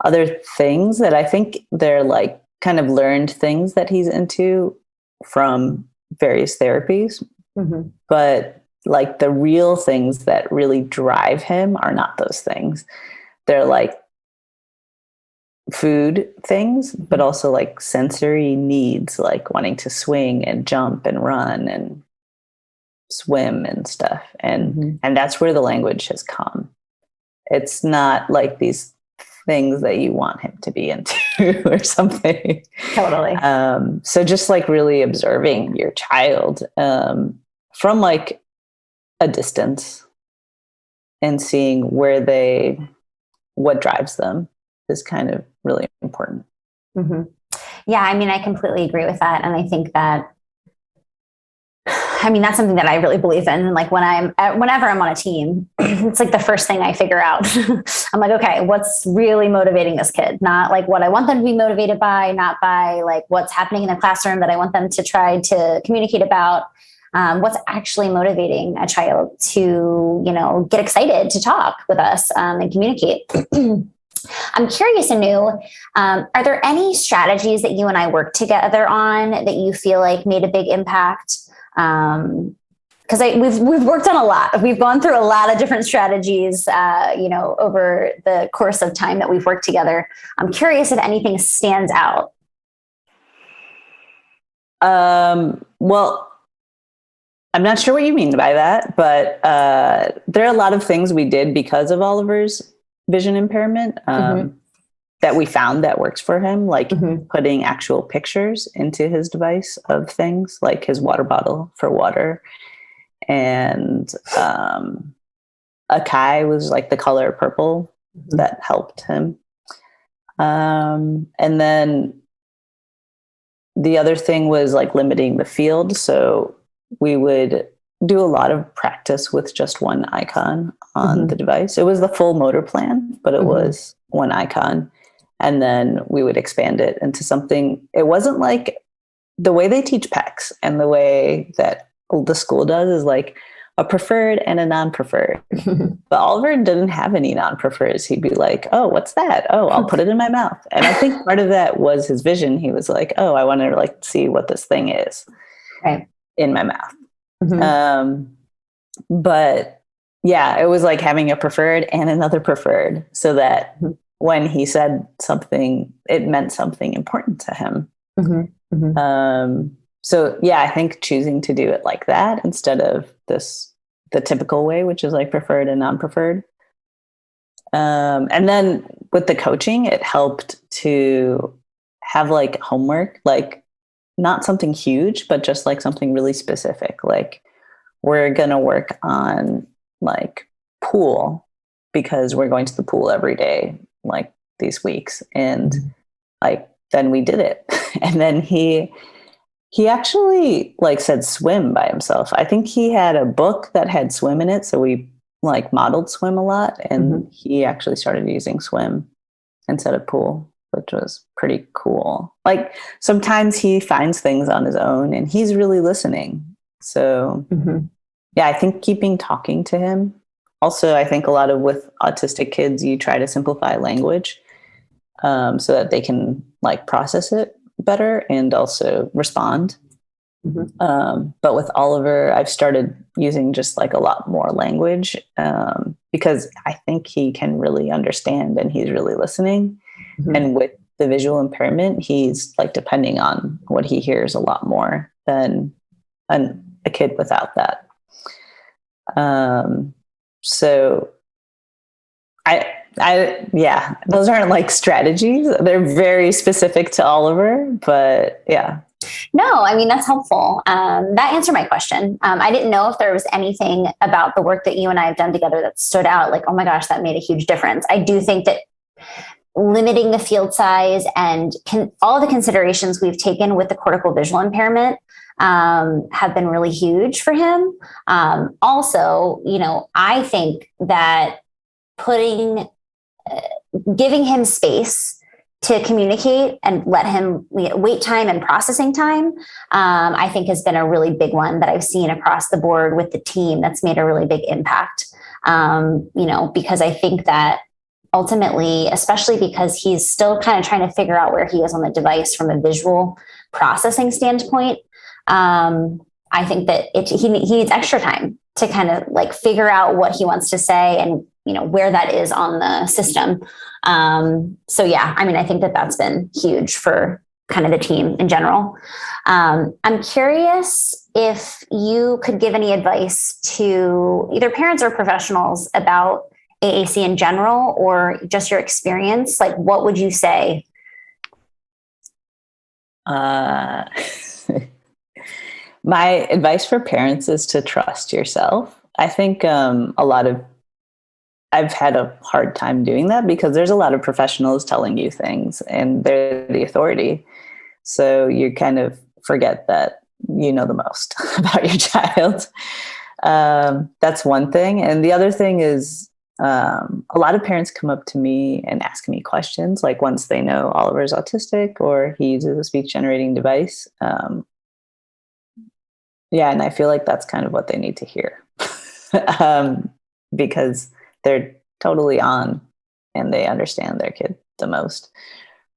other things that I think they're like kind of learned things that he's into from various therapies. But like the real things that really drive him are not those things. They're like food things, but also like sensory needs, like wanting to swing and jump and run and swim and stuff. And that's where the language has come. It's not like these things that you want him to be into or something. Totally. So just like really observing your child from like a distance and seeing what drives them is kind of really important. Yeah, I mean, I completely agree with that. And I think that, I mean, that's something that I really believe in. And like whenever I'm on a team, it's like the first thing I figure out. I'm like, okay, what's really motivating this kid? Not like what I want them to be motivated by, not by like what's happening in the classroom that I want them to try to communicate about. What's actually motivating a child to, get excited to talk with us and communicate. I'm curious, Anu, are there any strategies that you and I worked together on that you feel like made a big impact? Because we've worked on a lot. We've gone through a lot of different strategies, over the course of time that we've worked together. I'm curious if anything stands out. Well, I'm not sure what you mean by that, but there are a lot of things we did because of Oliver's vision impairment that we found that works for him, like putting actual pictures into his device of things, like his water bottle for water. And Akai was like the color purple that helped him. And then the other thing was like limiting the field. So we would do a lot of practice with just one icon on the device. It was the full motor plan, but it was one icon. And then we would expand it into something. It wasn't like the way they teach PECs and the way that the school does is like a preferred and a non-preferred. But Oliver didn't have any non-prefers. He'd be like, oh, what's that? Oh, I'll put it in my mouth. And I think part of that was his vision. He was like, oh, I want to like see what this thing is in my mouth. But yeah, it was like having a preferred and another preferred so that when he said something, it meant something important to him. So yeah, I think choosing to do it like that instead of the typical way, which is like preferred and non-preferred. And then with the coaching, it helped to have like homework, like not something huge, but just like something really specific. Like we're going to work on like pool because we're going to the pool every day, like these weeks. And like, then we did it. And then he actually like said swim by himself. I think he had a book that had swim in it. So we like modeled swim a lot and he actually started using swim instead of pool, which was pretty cool. Like sometimes he finds things on his own and he's really listening. So yeah, I think keeping talking to him. Also, I think a lot of with autistic kids, you try to simplify language so that they can like process it better and also respond. But with Oliver, I've started using just like a lot more language because I think he can really understand and he's really listening. And with the visual impairment, he's like depending on what he hears a lot more than a kid without that. So yeah, those aren't like strategies. They're very specific to Oliver, but yeah. No, I mean, that's helpful. That answered my question. I didn't know if there was anything about the work that you and I have done together that stood out, like, oh my gosh, that made a huge difference. I do think that limiting the field size and all the considerations we've taken with the cortical visual impairment have been really huge for him. Also, I think that giving him space to communicate and let him wait time and processing time, I think has been a really big one that I've seen across the board with the team that's made a really big impact. Because I think that ultimately, especially because he's still kind of trying to figure out where he is on the device from a visual processing standpoint, I think that he needs extra time to kind of like figure out what he wants to say and where that is on the system. So yeah, I mean, I think that that's been huge for kind of the team in general. I'm curious if you could give any advice to either parents or professionals about AAC in general, or just your experience. Like, what would you say? My advice for parents is to trust yourself. I think I've had a hard time doing that because there's a lot of professionals telling you things and they're the authority. So you kind of forget that you know the most about your child. That's one thing. And the other thing is a lot of parents come up to me and ask me questions, like once they know Oliver's autistic or he uses a speech generating device. Yeah, and I feel like that's kind of what they need to hear because they're totally on and they understand their kid the most.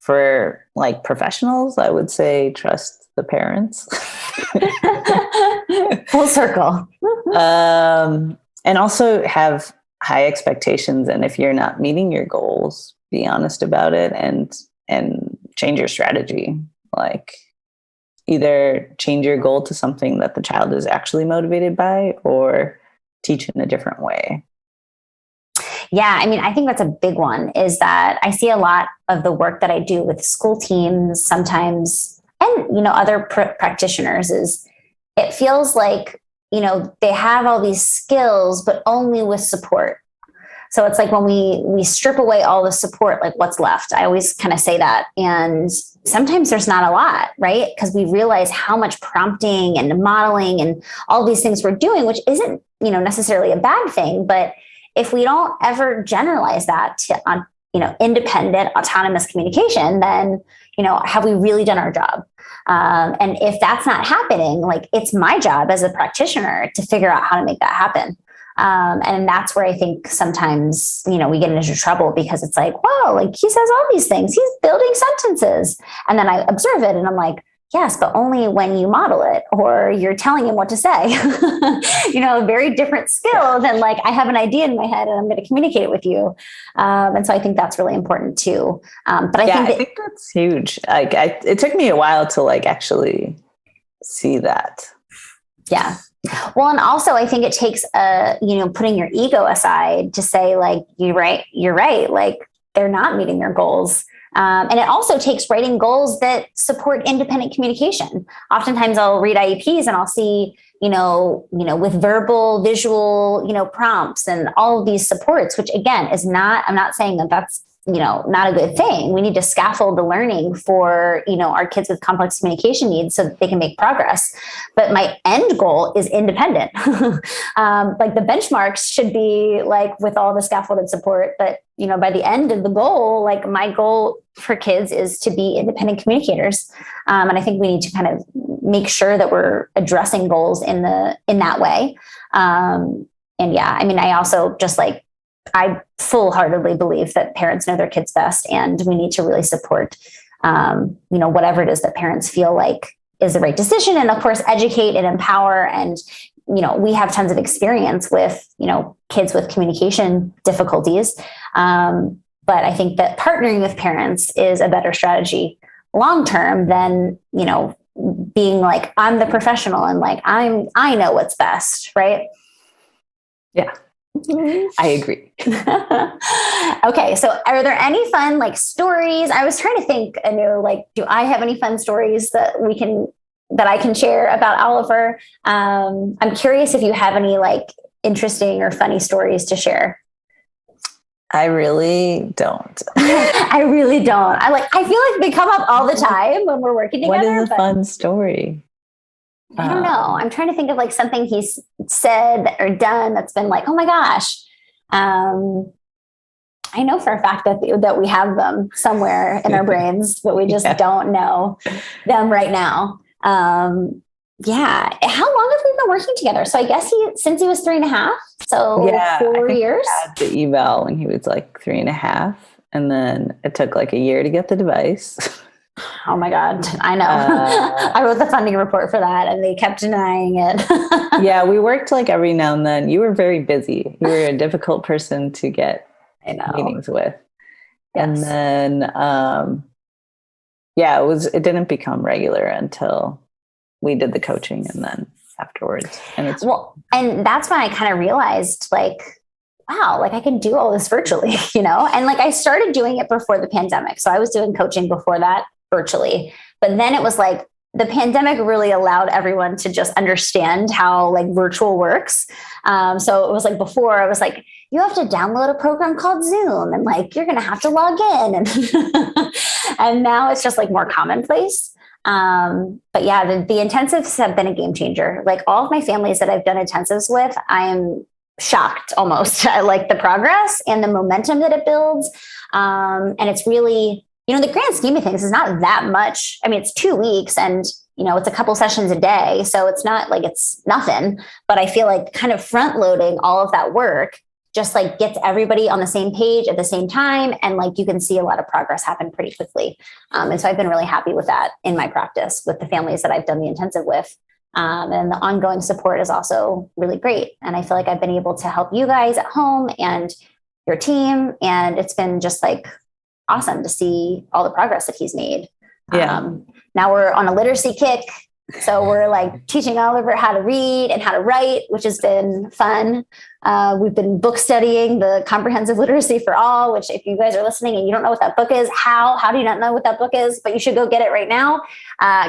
For like professionals, I would say trust the parents. Full circle. And also have high expectations. And if you're not meeting your goals, be honest about it and change your strategy. Like either change your goal to something that the child is actually motivated by or teach in a different way. Yeah, I mean, I think that's a big one, is that I see a lot of the work that I do with school teams sometimes, and, other practitioners, is it feels like, they have all these skills, but only with support. So it's like when we strip away all the support, like what's left? I always kind of say that. And sometimes there's not a lot, right? Because we realize how much prompting and modeling and all these things we're doing, which isn't, necessarily a bad thing, but if we don't ever generalize that to, independent, autonomous communication, then, have we really done our job? And if that's not happening, like it's my job as a practitioner to figure out how to make that happen. And that's where I think sometimes, we get into trouble because it's like, wow, like he says all these things, he's building sentences. And then I observe it and I'm like, yes, but only when you model it or you're telling him what to say, a very different skill than like, I have an idea in my head and I'm going to communicate it with you. And so I think that's really important too. But I think that's huge. Like it took me a while to like actually see that. Yeah. Well, and also I think it takes putting your ego aside to say like, you're right. Like they're not meeting their goals. And it also takes writing goals that support independent communication. Oftentimes I'll read IEPs and I'll see, with verbal, visual, prompts and all of these supports, which again I'm not saying that that's, not a good thing. We need to scaffold the learning for, our kids with complex communication needs so that they can make progress. But my end goal is independent. Like the benchmarks should be like with all the scaffolded support, but, by the end of the goal, like my goal for kids is to be independent communicators. And I think we need to kind of make sure that we're addressing goals in that way. And yeah, I mean, I also just like, I full-heartedly believe that parents know their kids best, and we need to really support, whatever it is that parents feel like is the right decision. And of course, educate and empower. And, we have tons of experience with, kids with communication difficulties. But I think that partnering with parents is a better strategy long-term than, being like, I'm the professional and like, I know what's best. Right. Yeah. I agree. Okay. So are there any fun like stories? I was trying to think, Anu, like, do I have any fun stories that I can share about Oliver? I'm curious if you have any like interesting or funny stories to share. I really don't. I really don't. I feel like they come up all the time when we're working together. What is a fun story? I don't know. I'm trying to think of like something he's said or done that's been like, oh my gosh. I know for a fact that we have them somewhere in our brains, but we just don't know them right now. Yeah. How long have we been working together? So I guess since he was 3.5. So 4 years. I had the eval when he was like 3.5. And then it took like a year to get the device. Oh my God. I know. I wrote the funding report for that and they kept denying it. Yeah, we worked like every now and then. You were very busy. You were a difficult person to get meetings with. Yes. And then, it didn't become regular until we did the coaching and then afterwards. And and that's when I kind of realized like, wow, like I can do all this virtually, and like I started doing it before the pandemic. So I was doing coaching before that virtually, but then it was like the pandemic really allowed everyone to just understand how like virtual works. So it was like before I was like, you have to download a program called Zoom and like, you're going to have to log in. And, and now it's just like more commonplace. But yeah, the intensives have been a game changer. Like all of my families that I've done intensives with, I am shocked almost at like the progress and the momentum that it builds. And it's really, the grand scheme of things is not that much. I mean, it's 2 weeks and, it's a couple sessions a day. So it's not like it's nothing, but I feel like kind of front loading all of that work just like gets everybody on the same page at the same time. And like, you can see a lot of progress happen pretty quickly. And so I've been really happy with that in my practice with the families that I've done the intensive with. And the ongoing support is also really great. And I feel like I've been able to help you guys at home and your team. And it's been just like awesome to see all the progress that he's made. Yeah. Now we're on a literacy kick. So we're like teaching Oliver how to read and how to write, which has been fun. We've been book studying the Comprehensive Literacy for All, which if you guys are listening and you don't know what that book is, how do you not know what that book is? But you should go get it right now.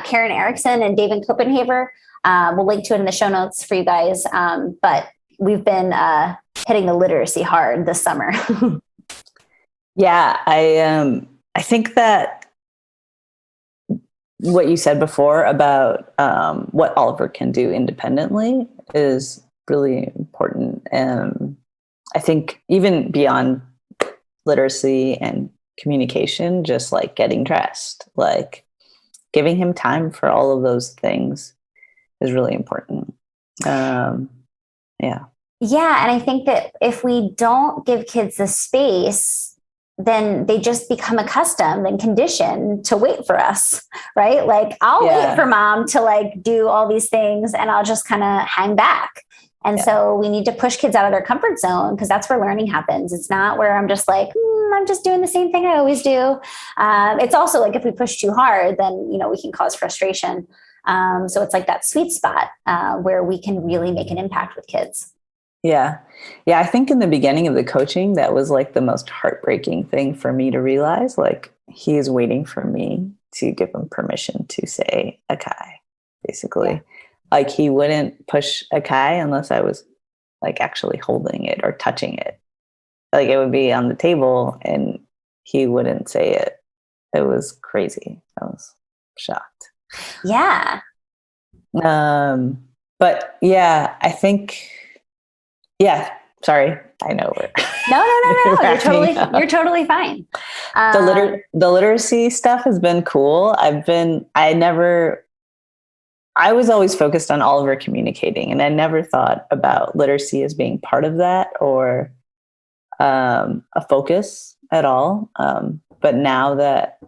Karen Erickson and David Copenhaver. We'll link to it in the show notes for you guys. But we've been hitting the literacy hard this summer. Yeah, I think that what you said before about what Oliver can do independently is really important. And I think even beyond literacy and communication, just like getting dressed, like giving him time for all of those things is really important. Yeah. Yeah. And I think that if we don't give kids the space, then they just become accustomed and conditioned to wait for us, right? Like I'll wait for mom to like do all these things and I'll just kind of hang back. And so we need to push kids out of their comfort zone because that's where learning happens. It's not where I'm just like, I'm just doing the same thing I always do. It's also like if we push too hard, then, we can cause frustration. So it's like that sweet spot where we can really make an impact with kids. Yeah. Yeah. I think in the beginning of the coaching, that was like the most heartbreaking thing for me to realize, like he is waiting for me to give him permission to say Akai, basically. Yeah. Like he wouldn't push Akai unless I was like actually holding it or touching it. Like it would be on the table and he wouldn't say it. It was crazy. I was shocked. Yeah. But yeah, I think, sorry. I know. No. You're totally fine. The literacy stuff has been cool. I was always focused on Oliver communicating, and I never thought about literacy as being part of that or a focus at all. But now that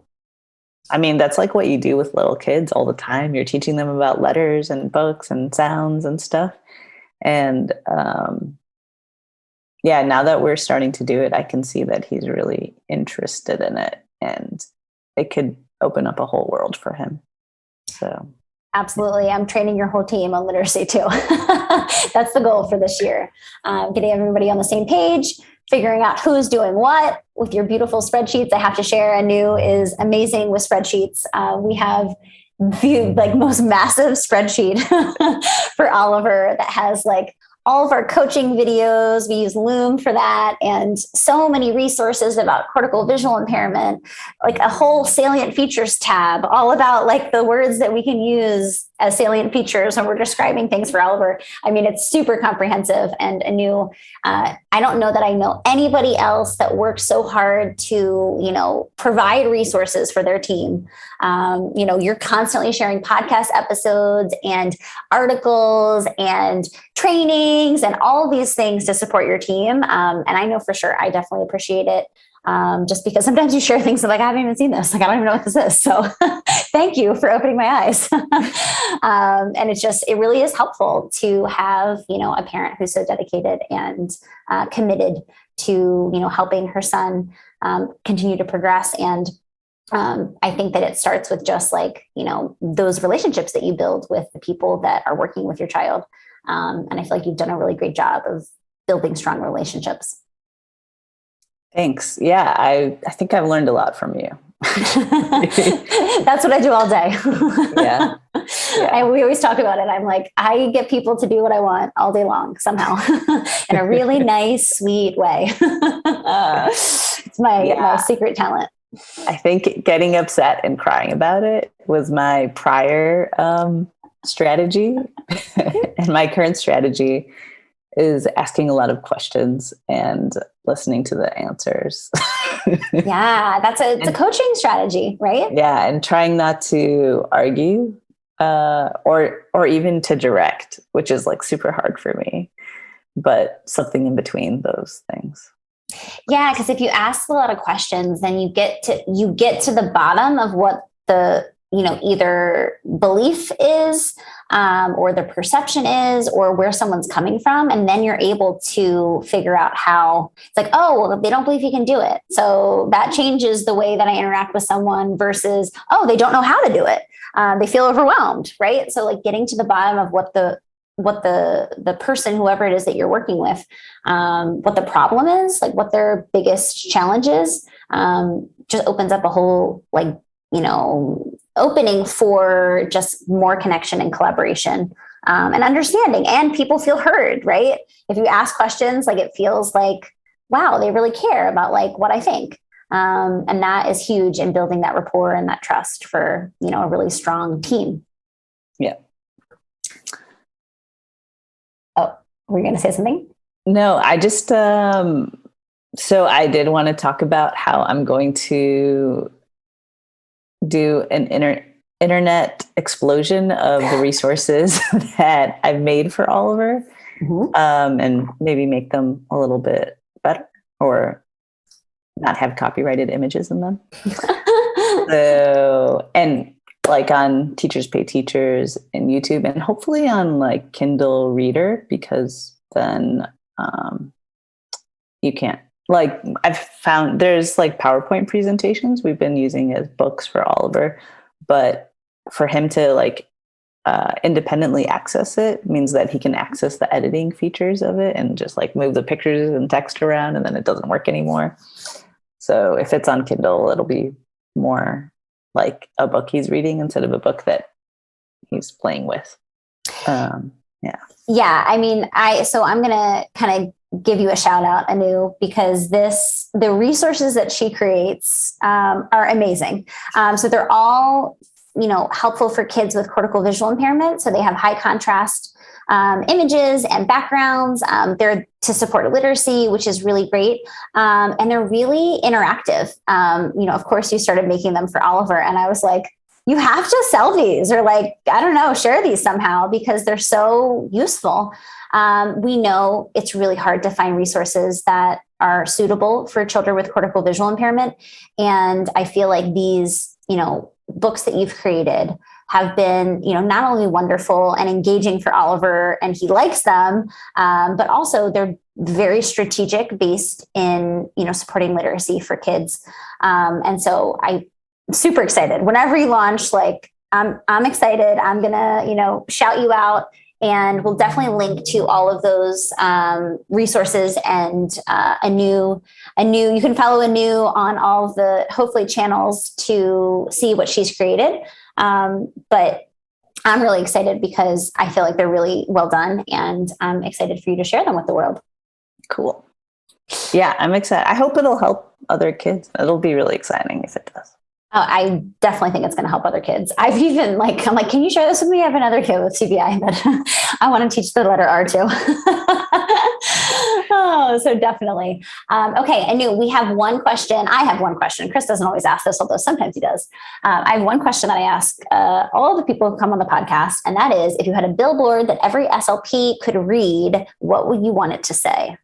I mean, that's like what you do with little kids all the time. You're teaching them about letters and books and sounds and stuff. And yeah, now that we're starting to do it, I can see that he's really interested in it, and it could open up a whole world for him. So absolutely. I'm training your whole team on literacy too. That's the goal for this year. Getting everybody on the same page, figuring out who's doing what with your beautiful spreadsheets. I have to share, Anu is amazing with spreadsheets. We have the most massive spreadsheet for Oliver that has all of our coaching videos. We use Loom for that, and so many resources about cortical visual impairment, a whole salient features tab, all about the words that we can use as salient features when we're describing things for Oliver. I mean, it's super comprehensive. And Anu, I don't know that I know anybody else that works so hard to, provide resources for their team. You're constantly sharing podcast episodes and articles and trainings and all these things to support your team. And I know for sure, I definitely appreciate it. Just because sometimes you share things I haven't even seen this, I don't even know what this is. So thank you for opening my eyes. And it really is helpful to have, a parent who's so dedicated and committed to, helping her son continue to progress. And I think that it starts with just those relationships that you build with the people that are working with your child. And I feel like you've done a really great job of building strong relationships. Thanks. Yeah, I think I've learned a lot from you. That's what I do all day. Yeah. And we always talk about it. I'm I get people to do what I want all day long somehow in a really nice, sweet way. It's my secret talent. I think getting upset and crying about it was my prior strategy. And my current strategy is asking a lot of questions and listening to the answers. Yeah, it's a coaching strategy, right? Yeah, and trying not to argue or even to direct, which is super hard for me, but something in between those things. Yeah, because if you ask a lot of questions, then you get to the bottom of what the either belief is or the perception is, or where someone's coming from. And then you're able to figure out how it's well, they don't believe you can do it. So that changes the way that I interact with someone versus, they don't know how to do it. They feel overwhelmed, right? So getting to the bottom of what the person, whoever it is that you're working with, what the problem is, what their biggest challenge is, just opens up a whole, opening for just more connection and collaboration, and understanding, and people feel heard, right? If you ask questions, it feels wow, they really care about what I think. And that is huge in building that rapport and that trust for, a really strong team. Yeah. Oh, were you going to say something? No, I just, so I did want to talk about how I'm going to do an internet explosion of the resources that I've made for Oliver, and maybe make them a little bit better or not have copyrighted images in them. So, and on Teachers Pay Teachers and YouTube, and hopefully on Kindle Reader, because then you can't, I've found there's PowerPoint presentations we've been using as books for Oliver, but for him to independently access it means that he can access the editing features of it and just move the pictures and text around, and then it doesn't work anymore. So if it's on Kindle, it'll be more like a book he's reading instead of a book that he's playing with. Yeah. I mean, I'm going to kind of give you a shout out, Anu, because the resources that she creates are amazing. So they're all, helpful for kids with cortical visual impairment. So they have high contrast images and backgrounds. They're to support literacy, which is really great. And they're really interactive. Of course you started making them for Oliver, and I was like, you have to sell these or share these somehow, because they're so useful. We know it's really hard to find resources that are suitable for children with cortical visual impairment. And I feel like these, books that you've created have been, not only wonderful and engaging for Oliver and he likes them, but also they're very strategic, based in, supporting literacy for kids. And so I'm super excited. Whenever you launch, like, I'm excited. I'm going to, shout you out, and we'll definitely link to all of those resources and Anu, you can follow Anu on all of the, hopefully, channels to see what she's created. But I'm really excited because I feel like they're really well done, and I'm excited for you to share them with the world. Cool. Yeah, I'm excited. I hope it'll help other kids. It'll be really exciting if it does. Oh, I definitely think it's going to help other kids. I've even I'm like, can you share this with me? I have another kid with CBI that I want to teach the letter R to. Oh, so definitely. Okay. Anu, we have one question. I have one question. Chris doesn't always ask this, although sometimes he does. I have one question that I ask all the people who come on the podcast, and that is, if you had a billboard that every SLP could read, what would you want it to say?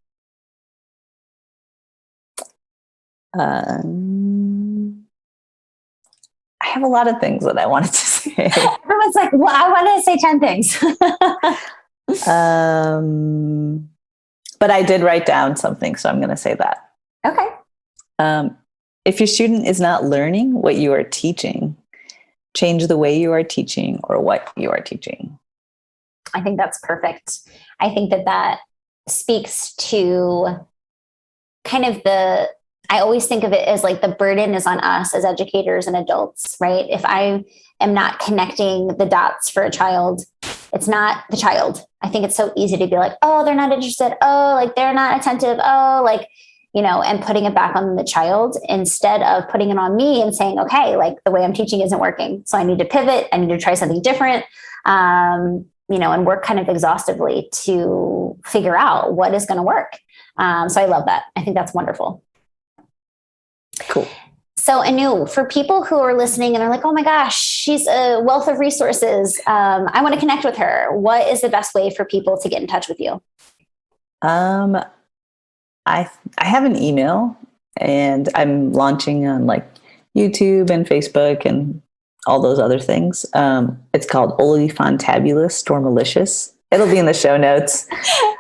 I have a lot of things that I wanted to say. Everyone's like, well, I wanted to say 10 things. But I did write down something, so I'm going to say that. Okay. If your student is not learning what you are teaching, change the way you are teaching or what you are teaching. I think that's perfect. I think that speaks to kind of I always think of it as like the burden is on us as educators and adults, right? If I am not connecting the dots for a child, it's not the child. I think it's so easy to be like, oh, they're not interested. Oh, like they're not attentive. Oh, like, and putting it back on the child instead of putting it on me and saying, okay, like the way I'm teaching isn't working. So I need to pivot. I need to try something different. And work kind of exhaustively to figure out what is going to work. So I love that. I think that's wonderful. Cool. So Anu, for people who are listening and are like, oh my gosh, she's a wealth of resources. I want to connect with her. What is the best way for people to get in touch with you? I have an email, and I'm launching on like YouTube and Facebook and all those other things. It's called Olifantabulous or Malicious. It'll be in the show notes.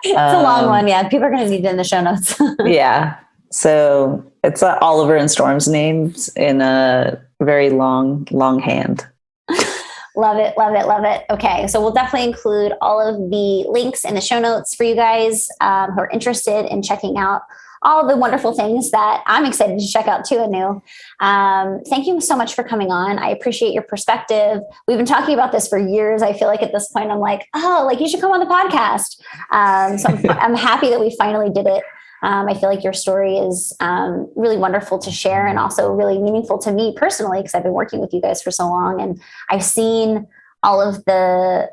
It's a long one. Yeah. People are going to need it in the show notes. Yeah. So it's Oliver and Storm's names in a very long hand. Love it. Love it. Love it. Okay. So we'll definitely include all of the links in the show notes for you guys who are interested in checking out all the wonderful things that I'm excited to check out too, Anu. Thank you so much for coming on. I appreciate your perspective. We've been talking about this for years. I feel like at this point, I'm like, oh, like you should come on the podcast. So I'm happy that we finally did it. I feel like your story is really wonderful to share, and also really meaningful to me personally, because I've been working with you guys for so long, and I've seen all of the,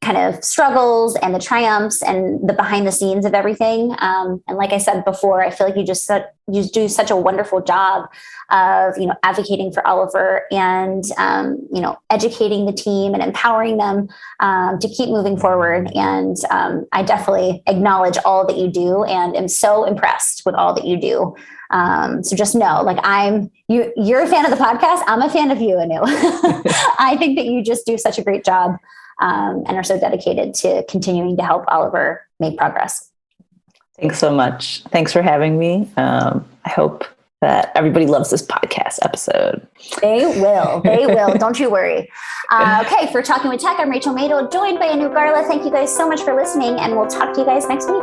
kind of struggles and the triumphs and the behind the scenes of everything. And like I said before, I feel like you do such a wonderful job of, advocating for Oliver and, educating the team and empowering them to keep moving forward. And I definitely acknowledge all that you do and am so impressed with all that you do. So just know, like you're a fan of the podcast. I'm a fan of you, Anu. I think that you just do such a great job and are so dedicated to continuing to help Oliver make progress. Thanks so much. Thanks for having me. I hope that everybody loves this podcast episode. They will. They will. Don't you worry. Okay. For Talking with Tech, I'm Rachel Madel, joined by Anu Garla. Thank you guys so much for listening, and we'll talk to you guys next week.